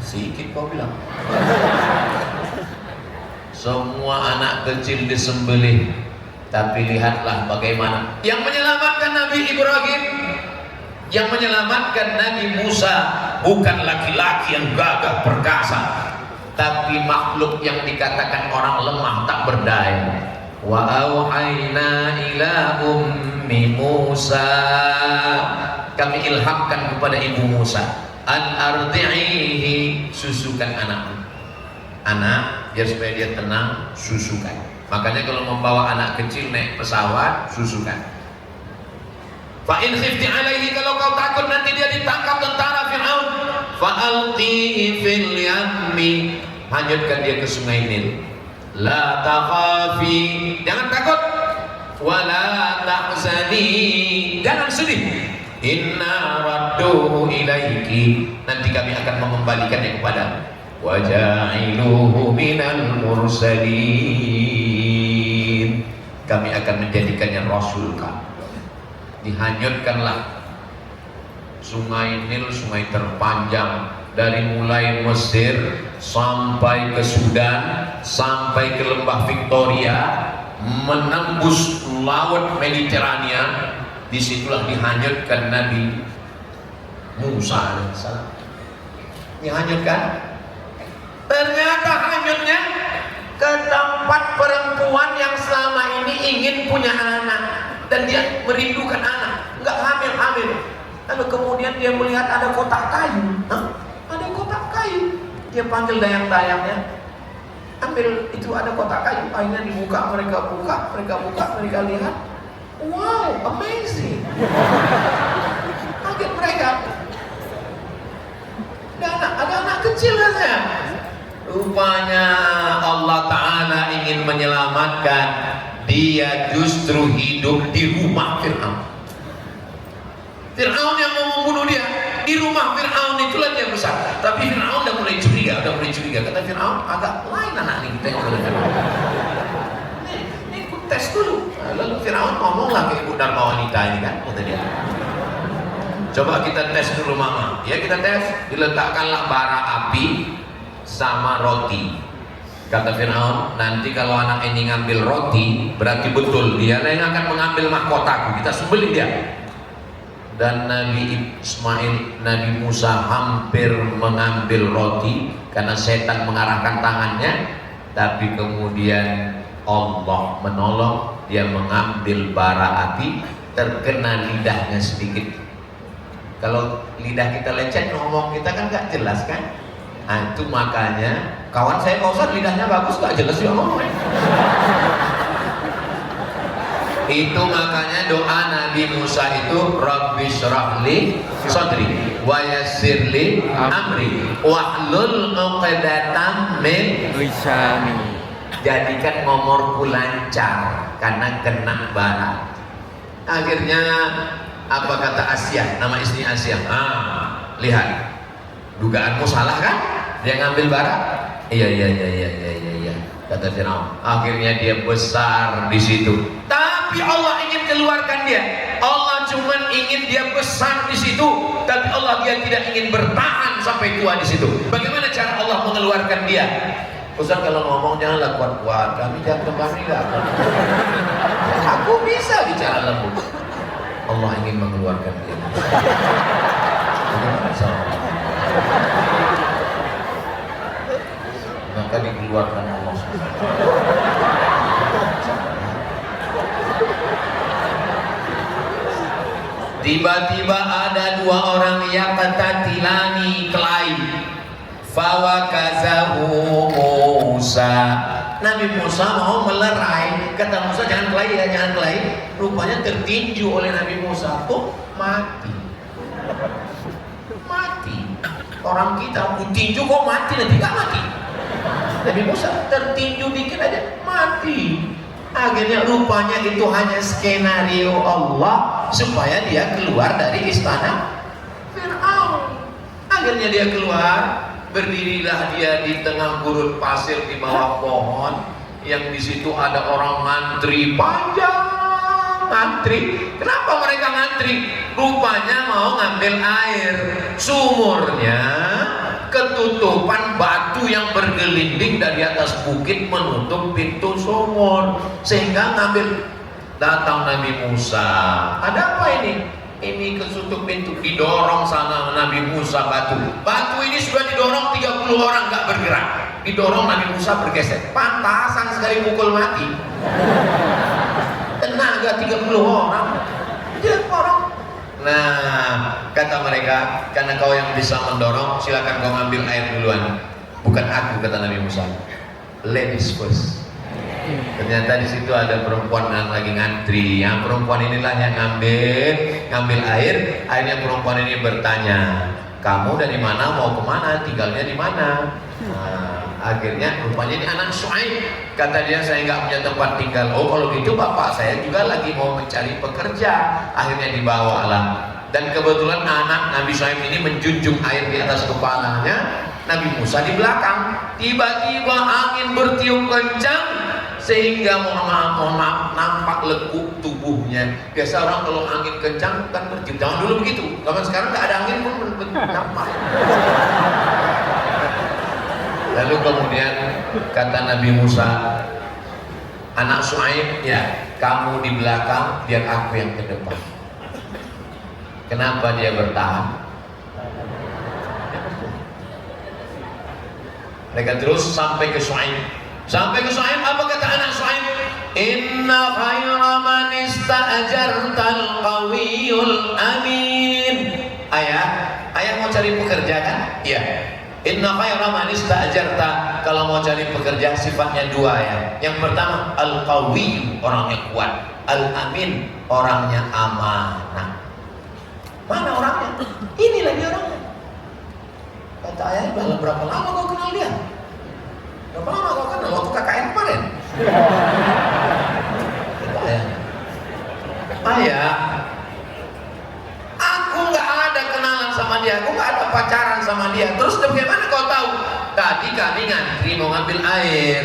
Sedikit kau bilang. Semua anak kecil disembelih. Tapi lihatlah bagaimana yang menyelamatkan Nabi Ibrahim, yang menyelamatkan Nabi Musa bukan laki-laki yang gagah perkasa, tapi makhluk yang dikatakan orang lemah tak berdaya. Wa auhayna ila ummi Musa, kami ilhamkan kepada ibu Musa, an ardi'ihi, susukan anakmu. Anak, biar supaya dia tenang, susukan. Makanya kalau membawa anak kecil naik pesawat, susukan. Fa in khifti alaihi, kalau kau takut nanti dia ditangkap tentara Fir'aun, fa'alqihi fil yammi, hanyutkan dia ke sungai Nil. La takhafi, jangan takut. Wa la tahzani, jangan sedih. Inna radduhu ilaiki, nanti kami akan mengembalikannya kepadamu. Wa ja'iluhu minal mursalin, kami akan menjadikannya rasul kami. Dihanyutkanlah sungai Nil, sungai terpanjang dari mulai Mesir sampai ke Sudan, sampai ke lembah Victoria, menembus laut Mediterania. Disitulah dihanyutkan Nabi Musa alaihissalam. Dihanyutkan. Ternyata hanyutnya ke tempat perempuan yang selama ini ingin punya anak dan dia merindukan anak, nggak hamil. Lalu kemudian dia melihat ada kotak kayu. Hah? Ada kotak kayu. Dia panggil dayang-dayangnya, ambil itu, ada kotak kayu. Akhirnya dibuka, mereka buka, mereka lihat. Wow, amazing. Kaget mereka. Ada anak kecil katanya. Rupanya Allah Ta'ala ingin menyelamatkan. Dia justru hidup di rumah Fir'aun. Fir'aun yang mau membunuh dia. Di rumah Fir'aun itulah dia besar. Tapi Fir'aun udah mulai curiga. Kata Fir'aun, agak lain anak ini kita yang ini ikut tes dulu. Lalu Fir'aun ngomonglah ke ibu dharma wanita ini kan, kata dia. Coba kita tes dulu mama. Ya kita tes. Diletakkanlah bara api sama roti. Kata Fir'aun, nanti kalau anak ini ngambil roti, berarti betul dia yang akan mengambil mahkotaku. Kita sembelih dia. Dan Nabi Ismail, Nabi Musa hampir mengambil roti karena setan mengarahkan tangannya, tapi kemudian Allah menolong, dia mengambil bara api, terkena lidahnya sedikit. Kalau lidah kita lecet, ngomong kita kan gak jelas kan. Nah itu makanya kawan saya Pak Ustadz lidahnya bagus, gak jelas juga ngomongnya. Itu makanya doa Nabi Musa itu Rabbi syrahli sadri wa yassirli amri wahlul 'uqdatam min lisani. Jadikan ngomorku lancar karena kena bara. Akhirnya apa kata Asia, nama istri Asia? Lihat, dugaanmu salah kan? Dia ngambil bara? Iya, kata Firaun. Akhirnya dia besar di situ. Tapi Allah ingin keluarkan dia. Allah cuma ingin dia besar di situ, tapi Allah dia tidak ingin bertahan sampai tua di situ. Bagaimana cara Allah mengeluarkan dia? Ustaz kalau ngomong janganlah kuat-kuat, kami jantung kami enggak. Aku bisa bicara lembut. Allah ingin mengeluarkan dia. Maka dikeluarkan Allah. Tiba-tiba ada dua orang yang katatilani kelahi. Fawakazahu Musa. Nabi Musa mau melerai. Kata Musa jangan kelahi ya, jangan kelahi. Rupanya tertinju oleh Nabi Musa. Tuh mati. Orang kita ditinju kok mati, nanti gak mati. Nabi Musa tertinju dikit aja mati. Akhirnya rupanya itu hanya skenario Allah supaya dia keluar dari istana Fir'aun. Akhirnya dia keluar, berdirilah dia di tengah gurun pasir di bawah pohon, yang di situ ada orang ngantri panjang. Ngantri. Kenapa mereka ngantri? Rupanya mau ngambil air. Sumurnya ketutupan batu yang bergelinding dari atas bukit menutup pintu sumur, sehingga ngambil. Datang Nabi Musa. Ada apa ini? Ini ketutup pintu. Didorong sama Nabi Musa batu. Batu ini sudah didorong 30 orang nggak bergerak. Didorong Nabi Musa bergeser. Pantasan sekali pukul mati. Tenaga 30 orang. Dia orang. Nah, kata mereka, karena kau yang bisa mendorong, silakan kau ngambil air duluan. Bukan aku, kata Nabi Musa. Ladies first. Ternyata di situ ada perempuan yang lagi ngantri. Yang perempuan inilah yang ngambil air. Akhirnya perempuan ini bertanya, kamu dari mana, mau kemana, tinggalnya di mana? Nah, akhirnya rupanya ini anak Syuaib. Kata dia, saya nggak punya tempat tinggal. Oh kalau gitu bapak saya juga lagi mau mencari pekerja. Akhirnya dibawalah. Dan kebetulan anak Nabi Syuaib ini menjunjung air di atas kepalanya, Nabi Musa di belakang. Tiba-tiba angin bertiup kencang sehingga mohon maaf nampak lekuk tubuhnya. Biasa orang kalau angin kencang kan bertiup. Jangan dulu begitu. Zaman sekarang nggak ada angin pun nampak. Lalu kemudian Kata Nabi Musa, anak Shu'aib, ya kamu di belakang, biar aku yang ke depan. Kenapa dia bertahan? Mereka terus sampai ke Shu'aib. Sampai ke Shu'aib, apa kata anak Shu'aib? Inna khayra man ista'jartal qawiyul amin. Ayah mau cari pekerja kan? Iya. Inna khayra man ista'jarta, kalau mau cari pekerja sifatnya dua ya. Yang pertama al-qawi, orangnya kuat. Al-amin, orangnya amanah. Mana orangnya? Ini lagi orangnya. Kata ayah, berapa lama kau kenal dia? Berapa lama kau kenal? Waktu KKN kemarin. Kata ayah, aku nggak ada kenalan sama dia, aku nggak ada pacaran sama dia. Terus bagaimana kau tahu? Tadi kami ngantri mau ngambil air,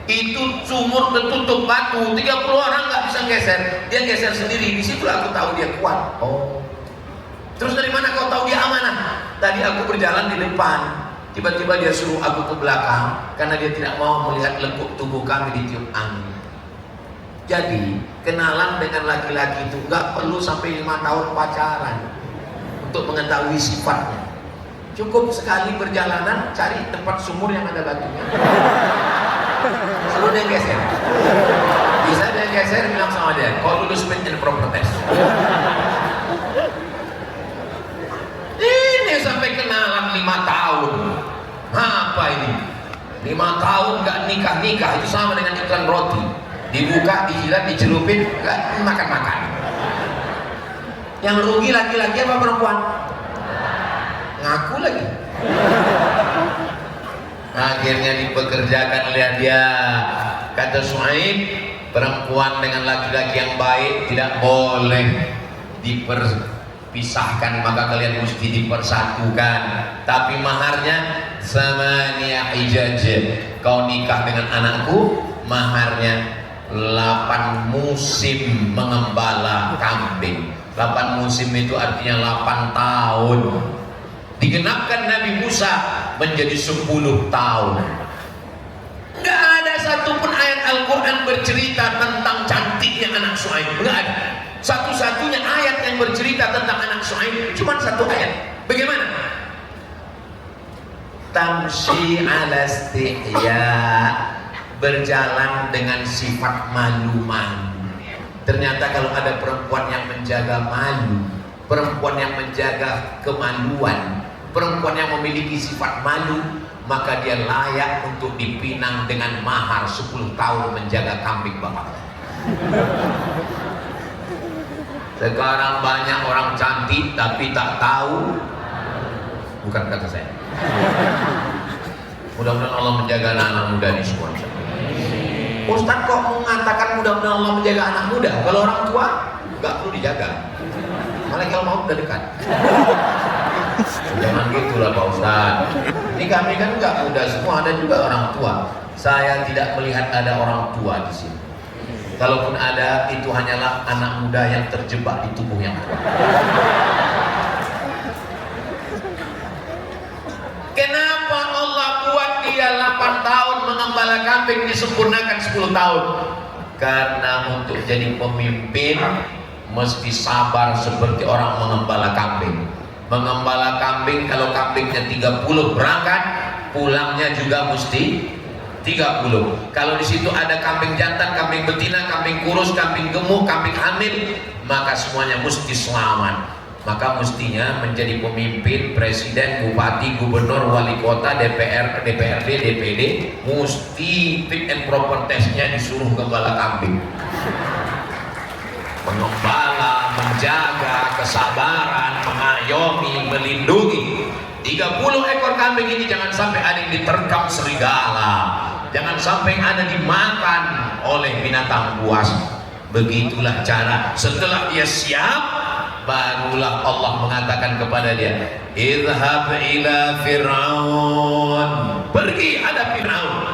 itu sumur tertutup batu, 30 orang nggak bisa geser, dia geser sendiri. Di situ aku tahu dia kuat. Oh. Terus dari mana kau tahu dia amanah? Tadi aku berjalan di depan, tiba-tiba dia suruh aku ke belakang karena dia tidak mau melihat lekuk tubuh kami ditiup angin. Jadi kenalan dengan laki-laki itu nggak perlu sampai 5 tahun pacaran untuk mengetahui sifatnya. Cukup sekali perjalanan cari tempat sumur yang ada batunya. Lalu dia geser. Bisa dia geser, bilang sama dia, "Kau lulus fit and proper test." Ini sampai kenalan 5 tahun. Apa ini? 5 tahun nggak nikah-nikah, itu sama dengan iklan roti. Dibuka, dijilat, dicelupin, nggak makan-makan. Yang rugi laki-laki apa perempuan? Ngaku lagi. Akhirnya dipekerjakan oleh dia. Kata Shu'aib, perempuan dengan laki-laki yang baik tidak boleh dipisahkan, maka kalian mesti dipersatukan. Tapi maharnya samania hijaj. Kau nikah dengan anakku, maharnya 8 musim mengembala kambing. 8 musim itu artinya 8 tahun. Digenapkan Nabi Musa menjadi 10 tahun. Nggak ada satupun ayat Al-Quran bercerita tentang cantiknya anak Shu'aib. Nggak ada. Satu-satunya ayat yang bercerita tentang anak Shu'aib cuma 1 ayat. Bagaimana? Tamshi ala istihya, berjalan dengan sifat malu-malu. Ternyata kalau ada perempuan yang menjaga malu, perempuan yang menjaga kemaluan, perempuan yang memiliki sifat malu, maka dia layak untuk dipinang dengan mahar 10 tahun menjaga kambing bapaknya. Sekarang banyak orang cantik tapi tak tahu, bukan kata saya. Mudah-mudahan Allah menjaga anak-anak muda di semua. Ustaz kok mengatakan mudah-mudahan Allah menjaga anak muda? Kalau orang tua nggak perlu dijaga. Malaikat maut udah dekat. Jangan gitulah Pak Ustaz. Ini kami kan nggak muda semua, ada juga orang tua. Saya tidak melihat ada orang tua di sini. Kalaupun ada, itu hanyalah anak muda yang terjebak di tubuh yang tua. Kenapa Allah buat dia 8 tahun mengembala kambing, disempurnakan 10 tahun? Karena untuk jadi pemimpin mesti sabar seperti orang mengembala kambing. Mengembala kambing, kalau kambingnya 30 berangkat, pulangnya juga mesti 30. Kalau di situ ada kambing jantan, kambing betina, kambing kurus, kambing gemuk, kambing hamil, maka semuanya mesti selamat. Maka mestinya menjadi pemimpin, presiden, bupati, gubernur, wali kota, DPR, DPRD, DPD, mesti fit and proper testnya disuruh gembala kambing. Mengembala, menjaga, kesabaran, mengayomi, melindungi. 30 ekor kambing ini jangan sampai ada yang diterkam serigala, jangan sampai ada dimakan oleh binatang buas. Begitulah cara. Setelah dia siap, barulah Allah mengatakan kepada dia, idhab ila Fir'aun, pergi ada Fir'aun,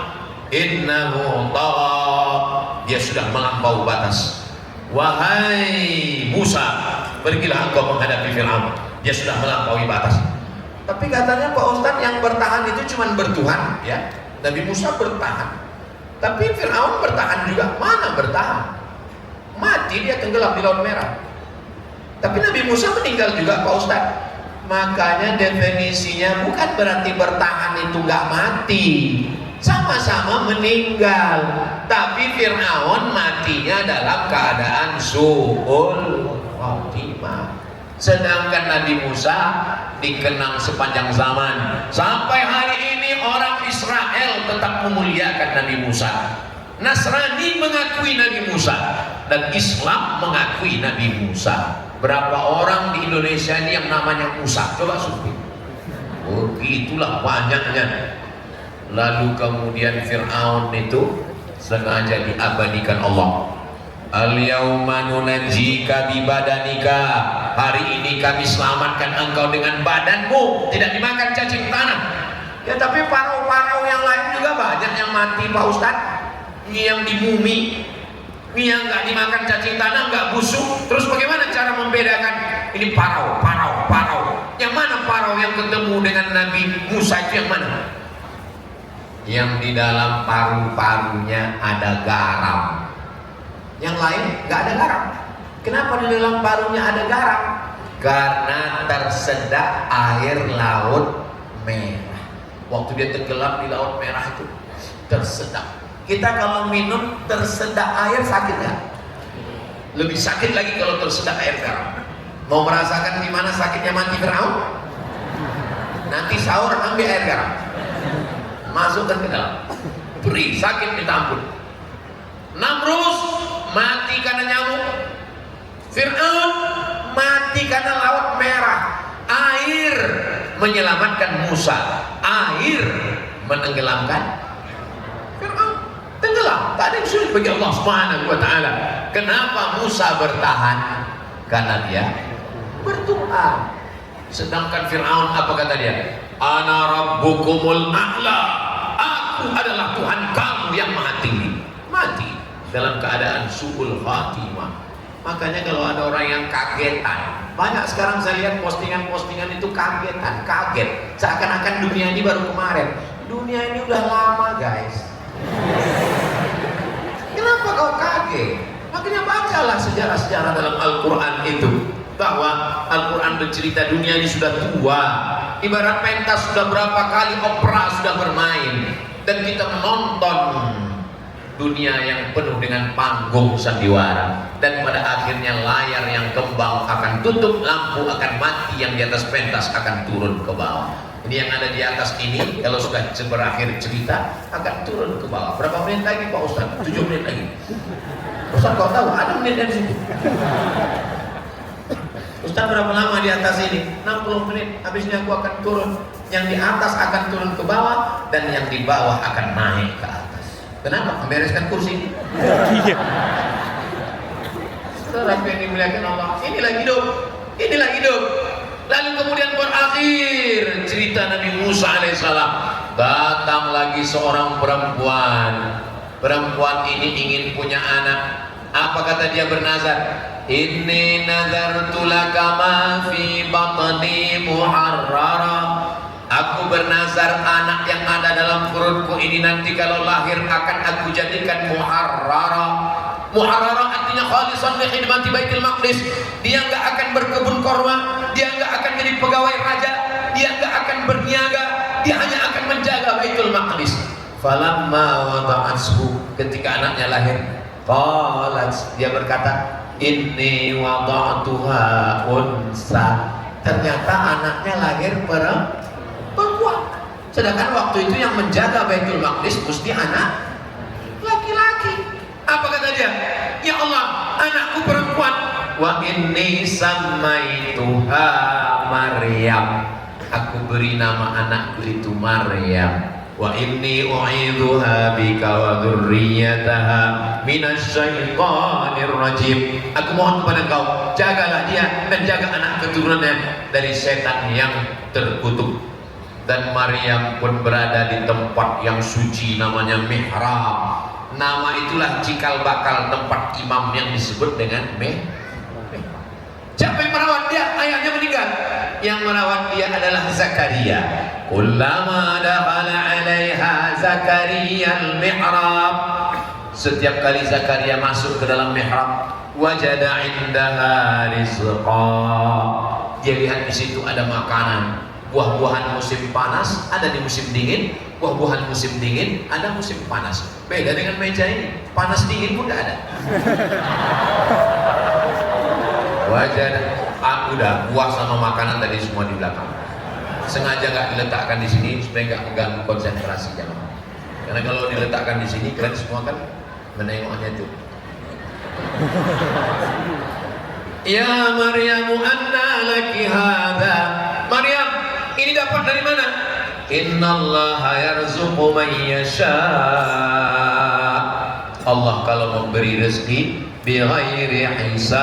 innahu tagha, dia sudah melampaui batas. Wahai Musa, pergilah engkau menghadapi Fir'aun, dia sudah melampaui batas. Tapi katanya Pak Ustadz yang bertahan itu cuma bertuhan, ya. Nabi Musa bertahan, tapi Fir'aun bertahan juga. Mana bertahan? Mati dia, tenggelam di Laut Merah. Tapi Nabi Musa meninggal juga Pak Ustadz. Makanya definisinya bukan berarti bertahan itu nggak mati, sama-sama meninggal. Tapi Fir'aun matinya dalam keadaan su'ul khotimah, sedangkan Nabi Musa dikenang sepanjang zaman. Sampai hari ini orang Israel tetap memuliakan Nabi Musa. Nasrani mengakui Nabi Musa dan Islam mengakui Nabi Musa. Berapa orang di Indonesia ini yang namanya Musa? Coba survei. Oh, itulah banyaknya. Lalu kemudian Fir'aun itu sengaja diabadikan Allah. Al-yauma nunajjika bibadanika. Hari ini kami selamatkan engkau dengan badanmu, tidak dimakan cacing tanah. Ya tapi parau-parau yang lain juga banyak yang mati Pak Ustadz. Ini yang dimumi, ini yang nggak dimakan cacing tanah, nggak busuk. Terus bagaimana cara membedakan ini parau? Yang mana parau yang ketemu dengan Nabi Musa itu yang mana? Yang di dalam paru-parunya ada garam. Yang lain nggak ada garam. Kenapa di dalam parunya ada garam? Karena tersedak air Laut Merah. Waktu dia tenggelam di Laut Merah itu tersedak. Kita kalau minum tersedak air sakit nggak? Lebih sakit lagi kalau tersedak air garam. Mau merasakan gimana sakitnya mati Fir'aun? Nanti sahur ambil air garam, masukkan ke dalam, beri sakit minta ampun. Namrus mati karena nyamuk, Fir'aun mati karena Laut Merah. Air menyelamatkan Musa, air menenggelamkan Fir'aun. Tenggelam, tak ada yang sulit bagi Allah Subhanahu wa Ta'ala. Kenapa Musa bertahan? Karena dia berdoa. Sedangkan Fir'aun apa kata dia? Ana rabbukumul a'la. Aku adalah Tuhan kamu yang maha tinggi. Mati dalam keadaan su'ul khatimah. Makanya kalau ada orang yang kagetan, banyak sekarang saya lihat postingan-postingan itu kagetan, kaget. Seakan-akan dunia ini baru kemarin. Dunia ini udah lama guys. Kenapa kau kaget? Makanya bacalah sejarah-sejarah dalam Al-Quran itu, bahwa Al-Quran bercerita dunia ini sudah tua. Ibarat pentas sudah berapa kali opera sudah bermain, dan kita menonton dunia yang penuh dengan panggung sandiwara, dan pada akhirnya layar yang kembang akan tutup, lampu akan mati, yang di atas pentas akan turun ke bawah. Ini yang ada di atas ini kalau sudah berakhir cerita akan turun ke bawah. Berapa menit lagi Pak Ustaz? 7 menit lagi. Ustaz kau tahu ada menit dari situ. Ustaz berapa lama di atas ini? 60 menit. Habisnya aku akan turun. Yang di atas akan turun ke bawah, dan yang di bawah akan naik ke atas. Kenapa? Membereskan kursi. Iya. Saudara yang dimuliakan Allah, inilah hidup. Inilah hidup. Lalu kemudian berakhir cerita Nabi Musa alaihissalam. Datang lagi seorang perempuan. Perempuan ini ingin punya anak. Apa kata dia bernazar? Inni nazartu laka ma fi batni muharrara. Aku bernazar anak yang ada dalam perutku ini nanti kalau lahir akan aku jadikan muharrara. Muharrara artinya khalisan li khidmati Baitul Maqdis. Dia enggak akan berkebun korma, dia enggak akan jadi pegawai raja, dia enggak akan berniaga, dia hanya akan menjaga Baitul Maqdis. Falamma wada'athu, ketika anaknya lahir, qalat, dia berkata, inni wada'tuha unsa. Ternyata anaknya lahir perempuan. Sedangkan waktu itu yang menjaga Baitul Maqdis mesti anak laki-laki. Apa kata dia? Ya Allah, anakku perempuan. Wa inni samaituha Maryam. Aku beri nama anakku itu Maryam. Wa inni u'idzuha bika wa dzurriyyataha minasyaitonir rajim. Aku mohon kepada Engkau, jagalah dia dan jaga anak keturunannya dari setan yang terkutuk. Dan Maryam pun berada di tempat yang suci namanya mihrab. Nama itulah cikal bakal tempat imam yang disebut dengan Siapa yang merawat dia? Ayahnya meninggal. Yang merawat dia adalah Zakaria. Kullama dakhala 'alaiha Zakaria al-mihrab, setiap kali Zakaria masuk ke dalam mihrab, wajada indaha rizqa, dia lihat di situ ada makanan. Buah-buahan musim panas ada di musim dingin, buah-buahan musim dingin ada musim panas. Beda dengan meja ini, panas dingin pun tidak ada. Wajada, udah buah sama makanan tadi semua di belakang. Sengaja nggak diletakkan di sini supaya nggak mengganggu konsentrasi jamaah. Karena kalau diletakkan di sini, kalian semua kan menengoknya tuh. Ya Maryamu anna laki hadha. Maryam, ini dapat dari mana? Innallaha yarzuqu man yasha. Allah kalau memberi rezeki bighairi hisab.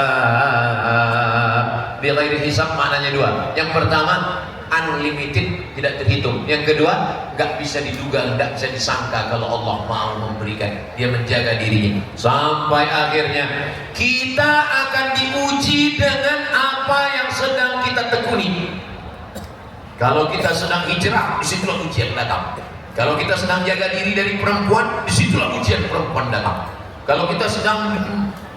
Bighairi hisab maknanya dua. Yang pertama, unlimited, tidak terhitung. Yang kedua, nggak bisa diduga, nggak bisa disangka kalau Allah mau memberikan. Dia menjaga dirinya sampai akhirnya kita akan diuji dengan apa yang sedang kita tekuni. Kalau kita sedang hijrah, disitulah ujian datang. Kalau kita sedang jaga diri dari perempuan, disitulah ujian perempuan datang. Kalau kita sedang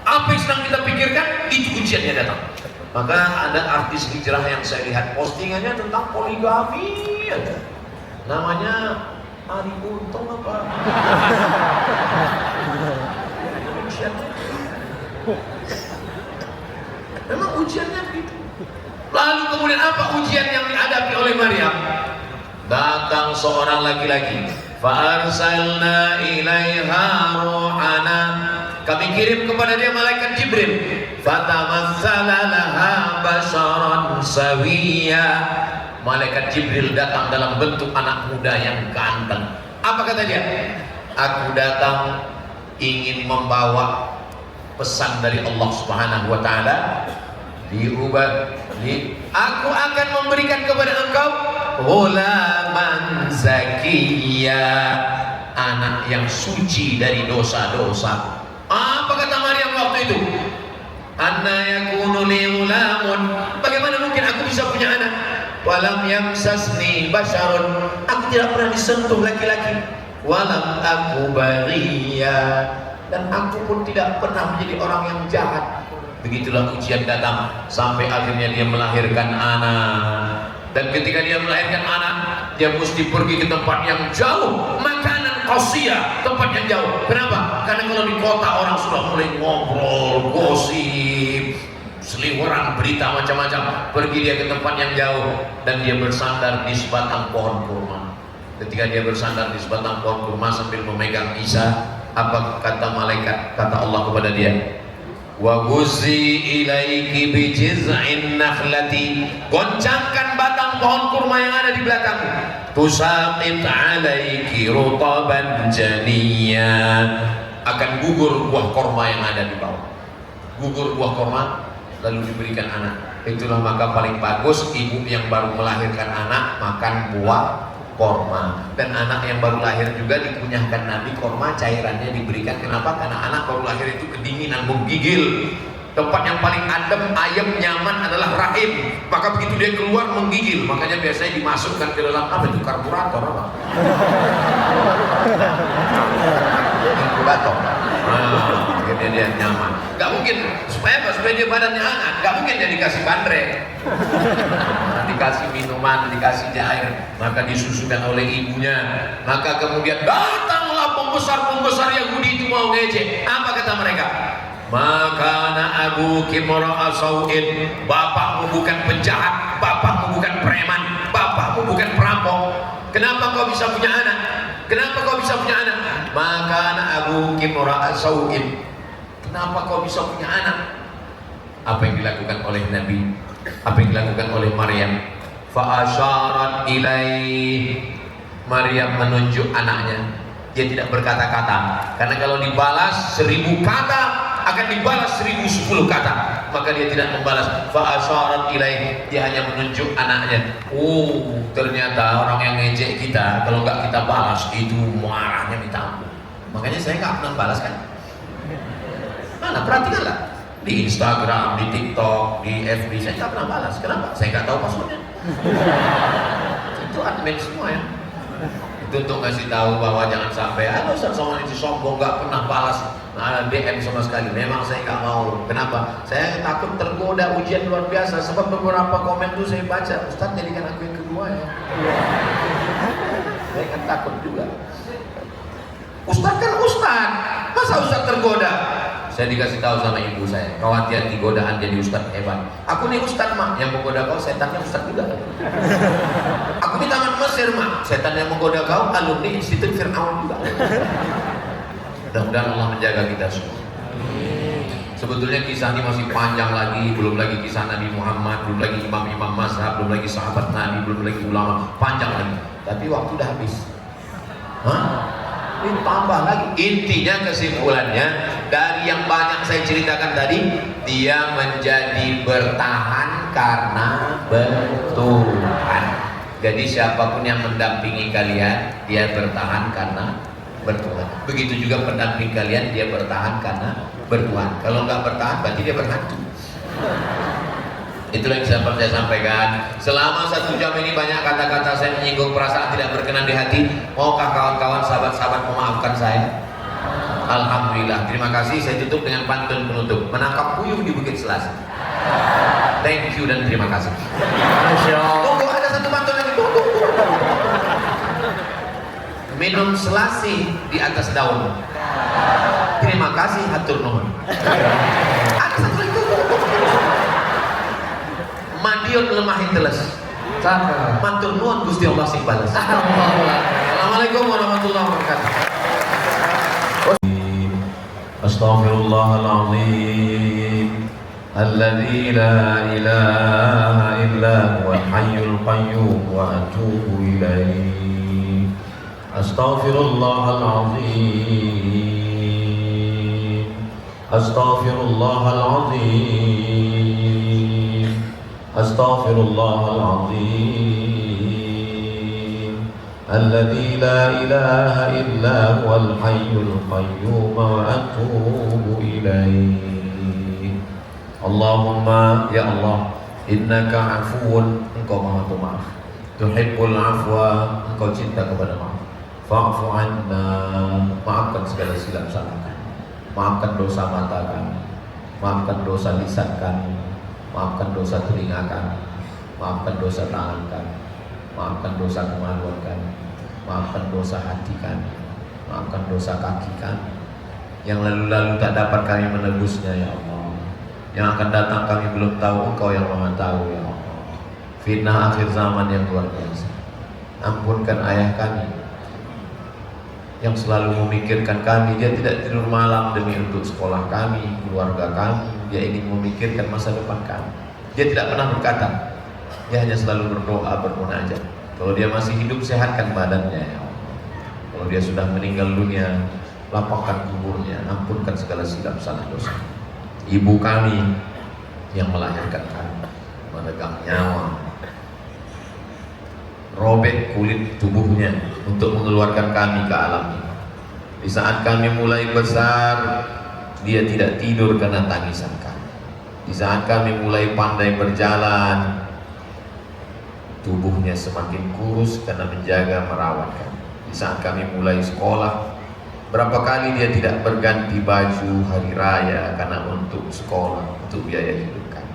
apa yang sedang kita pikirkan, itu ujiannya datang. Maka ada artis hijrah yang saya lihat postingannya tentang poligami aja. Namanya Ari Untung apa? Memang ujiannya begitu. Lalu kemudian apa ujian yang dihadapi oleh Maryam? Datang seorang laki-laki. Fa'arsalna ilaiha ruhana. Kami kirim kepada dia malaikat Jibril. Fatamassala laha basharan sawiyya. Malaikat Jibril datang dalam bentuk anak muda yang ganteng. Apa kata dia? Aku datang ingin membawa pesan dari Allah Subhanahu wa taala. Aku akan memberikan kepada engkau ghulaman zakiyya, anak yang suci dari dosa-dosa. Apa kata Maryam waktu itu? Anna yakunu li ghulamun, bagaimana mungkin aku bisa punya anak? Walam yamsasni basharun, aku tidak pernah disentuh laki-laki. Walam aku baghiya, dan aku pun tidak pernah menjadi orang yang jahat. Begitulah ujian datang sampai akhirnya dia melahirkan anak. Dan ketika dia melahirkan anak, dia mesti pergi ke tempat yang jauh, makanan qasiyah, tempat yang jauh. Kenapa? Karena kalau di kota orang sudah mulai ngobrol, gosip, seliweran berita macam-macam. Pergi dia ke tempat yang jauh dan dia bersandar di sebatang pohon kurma. Ketika dia bersandar di sebatang pohon kurma sambil memegang Isa, apa kata malaikat? Kata Allah kepada dia, wa huzi ilaiki bi jiz'in nakhlati, goncangkan batang pohon kurma yang ada di belakangmu, tusaqit alaiki rutaban janiyya, akan gugur buah kurma yang ada di bawah. Gugur buah kurma lalu diberikan anak. Itulah maka paling bagus ibu yang baru melahirkan anak makan buah korma, dan anak yang baru lahir juga dikunyahkan Nabi korma, cairannya diberikan. Kenapa? Karena anak baru lahir itu kedinginan, menggigil. Tempat yang paling adem, ayam, nyaman adalah rahim. Maka begitu dia keluar menggigil, makanya biasanya dimasukkan ke dalam apa itu, karburator apa? Inkubator. Akhirnya dia nyaman. Gak mungkin supaya apa? Supaya dia badannya hangat. Gak mungkin dia dikasih bandrek, dikasih minuman, dikasih air, maka disusukan oleh ibunya. Maka kemudian datanglah pembesar-pembesar Yahudi itu mau ngejek. Apa kata mereka? Makana abu kimra'a sau'in, bapakmu bukan penjahat, bapakmu bukan preman, bapakmu bukan perampok. Kenapa kau bisa punya anak? Kenapa kau bisa punya anak? Makana abu kimra'a sau'in, kenapa kau bisa punya anak? Apa yang dilakukan oleh Nabi? Apa yang dilakukan oleh Maryam? Fa'asyarat ilaih, Maryam menunjuk anaknya. Dia tidak berkata-kata, karena kalau dibalas 1000 kata akan dibalas 1010 kata, maka dia tidak membalas. Fa'asyarat ilaih, dia hanya menunjuk anaknya. Oh, ternyata orang yang ngejek kita kalau nggak kita balas itu marahnya minta ampun. Makanya saya nggak pernah balas kan. Mana perhatikanlah di Instagram, di TikTok, di FB, saya nggak pernah balas. Kenapa? Saya nggak tahu passwordnya. Saya Itu admin semua ya. Itu untuk ngasih tahu bahwa jangan sampai Ustaz Somad itu sombong, nggak pernah balas DM sama sekali. Memang saya nggak mau. Kenapa? Saya takut tergoda ujian luar biasa. Sebab beberapa komen itu saya baca, Ustaz jadikan aku yang kedua ya. Saya kan takut juga. Ustaz kan Ustaz, masa Ustaz tergoda? Saya dikasih tahu sama ibu saya, kau hati-hati godaan jadi Ustaz hebat. Aku nih Ustaz mak, yang menggoda kau setannya Ustaz juga. Aku di Taman Mesir mak, setan yang menggoda kau alumni Institut Fir'aun juga. Mudah-mudahan Allah menjaga kita semua. Sebetulnya kisah ini masih panjang lagi, belum lagi kisah Nabi Muhammad, belum lagi imam-imam mazhab, belum lagi sahabat Nabi, belum lagi ulama, panjang lagi. Tapi waktu udah habis. Ini tambah lagi. Intinya kesimpulannya dari yang banyak saya ceritakan tadi, dia menjadi bertahan karena bertuhan. Jadi siapapun yang mendampingi kalian, dia bertahan karena bertuhan. Begitu juga pendamping kalian, dia bertahan karena bertuhan. Kalau nggak bertahan, berarti dia berhantu. Itulah yang saya sampaikan. Selama 1 jam ini banyak kata-kata saya menyinggung perasaan tidak berkenan di hati. Maukah kawan-kawan, sahabat-sahabat memaafkan saya? Alhamdulillah. Terima kasih. Saya tutup dengan pantun penutup. Menangkap puyuh di Bukit Selasih. Thank you dan terima kasih. Masya Allah. Tunggu, ada satu pantun lagi. Tunggu. Minum selasih di atas daun. Terima kasih hatur nuhun. Ada satu lagi. Madiun lemahin teles. Matur nuwun Gusti Allah sing balas. Assalamualaikum warahmatullahi wabarakatuh. Astaghfirullahalazim alladzi la ilaha illa huwal hayyul qayyum wa atubu ilaihi. Astaghfirullahalazim. Astaghfirullahalazim. Astaghfirullahalazim alladzi la ilaha illa huwal hayyul qayyum wa atubu ilaihi. Allahumma ya Allah, innaka afuwun, engkau maha pemaaf, tuhibbul afwa, engkau cinta kepada maaf. Fa'fu anna, maafkan segala silap salah kami, maafkan dosa mata kami, maafkan dosa lisan kami, maafkan dosa telinga kami, maafkan dosa tangan kami, maafkan dosa kemaluan kami, maafkan dosa hati kami, maafkan dosa kaki kami yang lalu-lalu tak dapat kami menebusnya ya Allah. Yang akan datang kami belum tahu, Engkau yang maha tahu ya Allah. Fitnah akhir zaman yang luar biasa. Ampunkan ayah kami yang selalu memikirkan kami. Dia tidak tidur malam demi untuk sekolah kami, keluarga kami. Dia ingin memikirkan masa depan kami. Dia tidak pernah berkata, dia hanya selalu berdoa, bermunajat. Kalau dia masih hidup, sehatkan badannya ya Allah. Kalau dia sudah meninggal dunia, lapangkan kuburnya, ampunkan segala silap salah dosa. Ibu kami yang melahirkan kami, memegang nyawa, robek kulit tubuhnya untuk mengeluarkan kami ke alam ini. Di saat kami mulai besar, dia tidak tidur karena tangisan kami. Di saat kami mulai pandai berjalan, tubuhnya semakin kurus karena menjaga merawat kami. Di saat kami mulai sekolah, berapa kali dia tidak berganti baju hari raya karena untuk sekolah, untuk biaya hidup kami.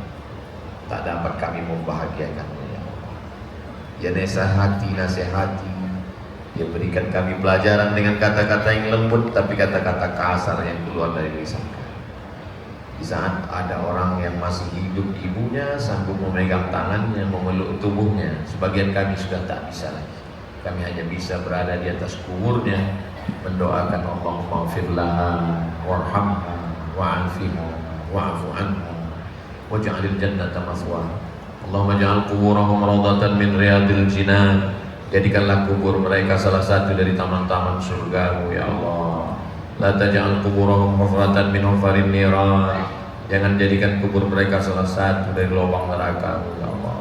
Tak dapat kami membahagiakannya ya Allah. Ya nasihati, dia berikan kami pelajaran dengan kata-kata yang lembut, tapi kata-kata kasar yang keluar dari lisan kami. Di saat ada orang yang masih hidup, ibunya sanggup memegang tangannya, memeluk tubuhnya. Sebagian kami sudah tak bisa lagi. Kami hanya bisa berada di atas kuburnya, mendoakan Allahumma ighfir laha warhamha wa'afiha wa'fu anha waj'alil jannata mathwaha. Allahumma ja'al quburahum rawdatan min riyadil jinan. Jadikanlah kubur mereka salah satu dari taman-taman surgamu ya Allah. La taj'al quburahum hufratan min hufarin niran. Jangan jadikan kubur mereka salah satu dari lubang neraka ya Allah.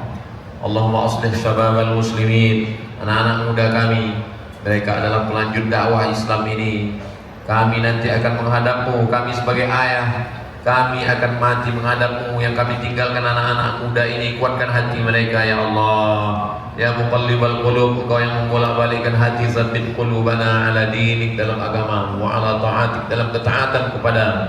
Allahumma aslih syababal muslimin, anak-anak muda kami, mereka adalah pelanjut dakwah Islam ini. Kami nanti akan menghadapmu, kami sebagai ayah, Kami akan mati menghadapmu, yang kami tinggalkan anak-anak muda ini. Kuatkan hati mereka ya Allah. Ya muqallibal qulub, Engkau yang membolak-balikkan hati, tsabbit qulubana ala dinik, dalam agama, wa ala ta'atik, dalam ketaatan kepadamu.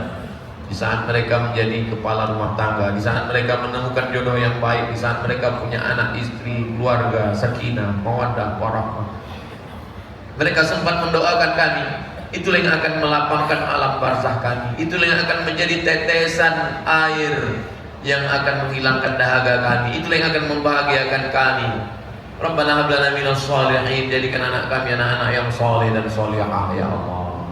Di saat mereka menjadi kepala rumah tangga, di saat mereka menemukan jodoh yang baik, di saat mereka punya anak, istri, keluarga, sakinah, mawaddah, warahmah. Mereka sempat mendoakan kami. Itulah yang akan melapangkan alam barzah kami. Itulah yang akan menjadi tetesan air yang akan menghilangkan dahaga kami. Itulah yang akan membahagiakan kami. Rabbana hab lana minas shalihin, jadikan anak kami anak-anak yang saleh dan salihah ya Allah.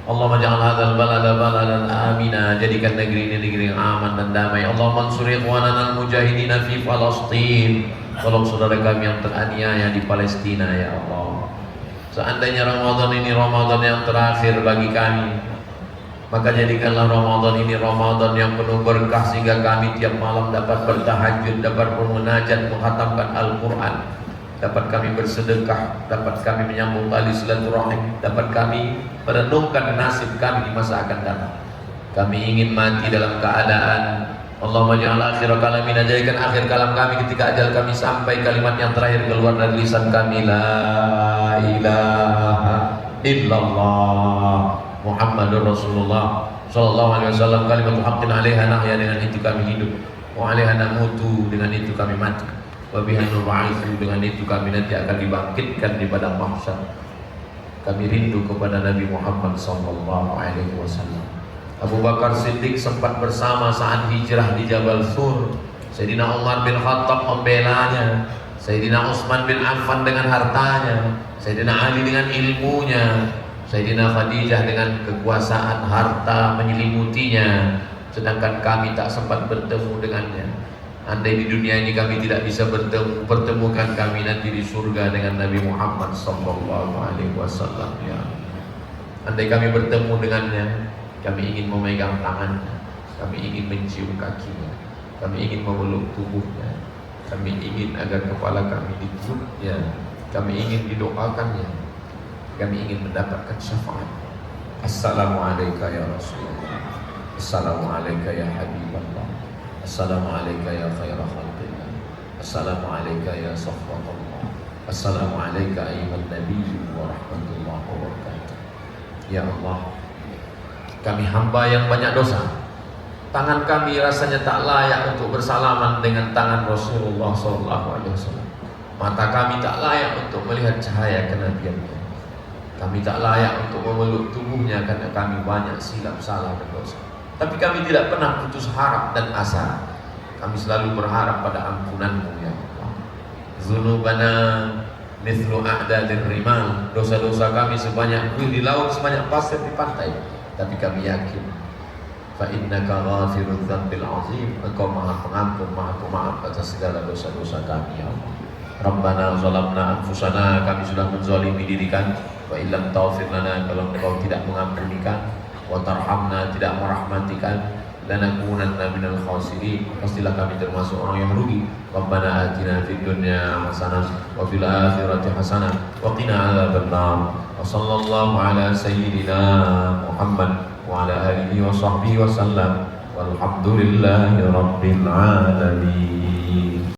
Allahumma ja'al hadzal balada baladan amina, jadikan negeri ini negeri yang aman dan damai. Allahumma ansur ikhwanana al-mujahidina fi Palestin, tolong saudara kami yang teraniaya di Palestina ya Allah. Seandainya Ramadan ini Ramadan yang terakhir bagi kami, maka jadikanlah Ramadan ini Ramadan yang penuh berkah, sehingga kami tiap malam dapat bertahajud, dapat bermunajat, menghatamkan Al-Quran, dapat kami bersedekah, dapat kami menyambung tali silaturahim, dapat kami merenungkan nasib kami di masa akan datang. Kami ingin mati dalam keadaan Allahumma ja'al akhir kalamina, jadikan akhir kalam kami ketika ajal kami sampai, kalimat yang terakhir keluar dari lisan kami, la ilaha illallah Muhammadur Rasulullah sallallahu alaihi wasallam, kalimat haqqin 'alaiha nahya, dengan itu kami hidup, wa 'alaiha namutu, dengan itu kami mati, wa biha nub'atsu, dengan itu kami nanti akan dibangkitkan di padang mahsyar. Kami rindu kepada Nabi Muhammad sallallahu alaihi wasallam. Abu Bakar Siddiq sempat bersama saat hijrah di Jabal Sur. Sayyidina Umar bin Khattab membelanya, Sayyidina Utsman bin Affan dengan hartanya, Sayyidina Ali dengan ilmunya, Sayyidina Khadijah dengan kekuasaan harta menyelimutinya, sedangkan kami tak sempat bertemu dengannya. Andai di dunia ini kami tidak bisa bertemu, pertemukan kami nanti di surga dengan Nabi Muhammad sallallahu alaihi wasallam ya. Andai kami bertemu dengannya, kami ingin memegang tangannya, kami ingin mencium kakinya, kami ingin memeluk tubuhnya, kami ingin agar kepala kami ditiupnya, kami ingin didoakannya, kami ingin mendapatkan syafaat. Assalamualaikum ya Rasulullah, Assalamualaikum ya Habiballah, Assalamualaikum ya khairah khalqillah, Assalamualaikum ya safwatullah, Assalamualaikum ayyuhan nabiyyu wa rahmatullahi wa barakatuh. Ya Allah, kami hamba yang banyak dosa, tangan kami rasanya tak layak untuk bersalaman dengan tangan Rasulullah SAW. Mata kami tak layak untuk melihat cahaya kenabiannya. Kami tak layak untuk memeluk tubuhnya karena kami banyak silap, salah dan dosa. Tapi kami tidak pernah putus harap dan asa. Kami selalu berharap pada ampunanmu ya Allah. Dzunubana mithlu a'dadir rimal, dosa-dosa kami sebanyak kuil di laut, sebanyak pasir di pantai. Tapi kami yakin, fa innaka ghafirudz dzambil azim, Engkau Maha Pengampun, Maha Pemaaf atas segala dosa-dosa kami ya Allah. Rabbana zalamna anfusana, kami sudah menzalimi diri kami, wa illam taghfir lana, kalau Engkau tidak mengampuni kami, wa tarhamna, tidak merahmati kami, lanakunanna minal khasirin, pastilah kami termasuk orang yang rugi. Rabbana atina fid dunya hasanah wa fil akhirati hasanah wa qina adzabannar. Sallallahu ala sayyidina Muhammad wa ala alihi wa sahbihi wa sallam, walhamdulillahi rabbil alamin.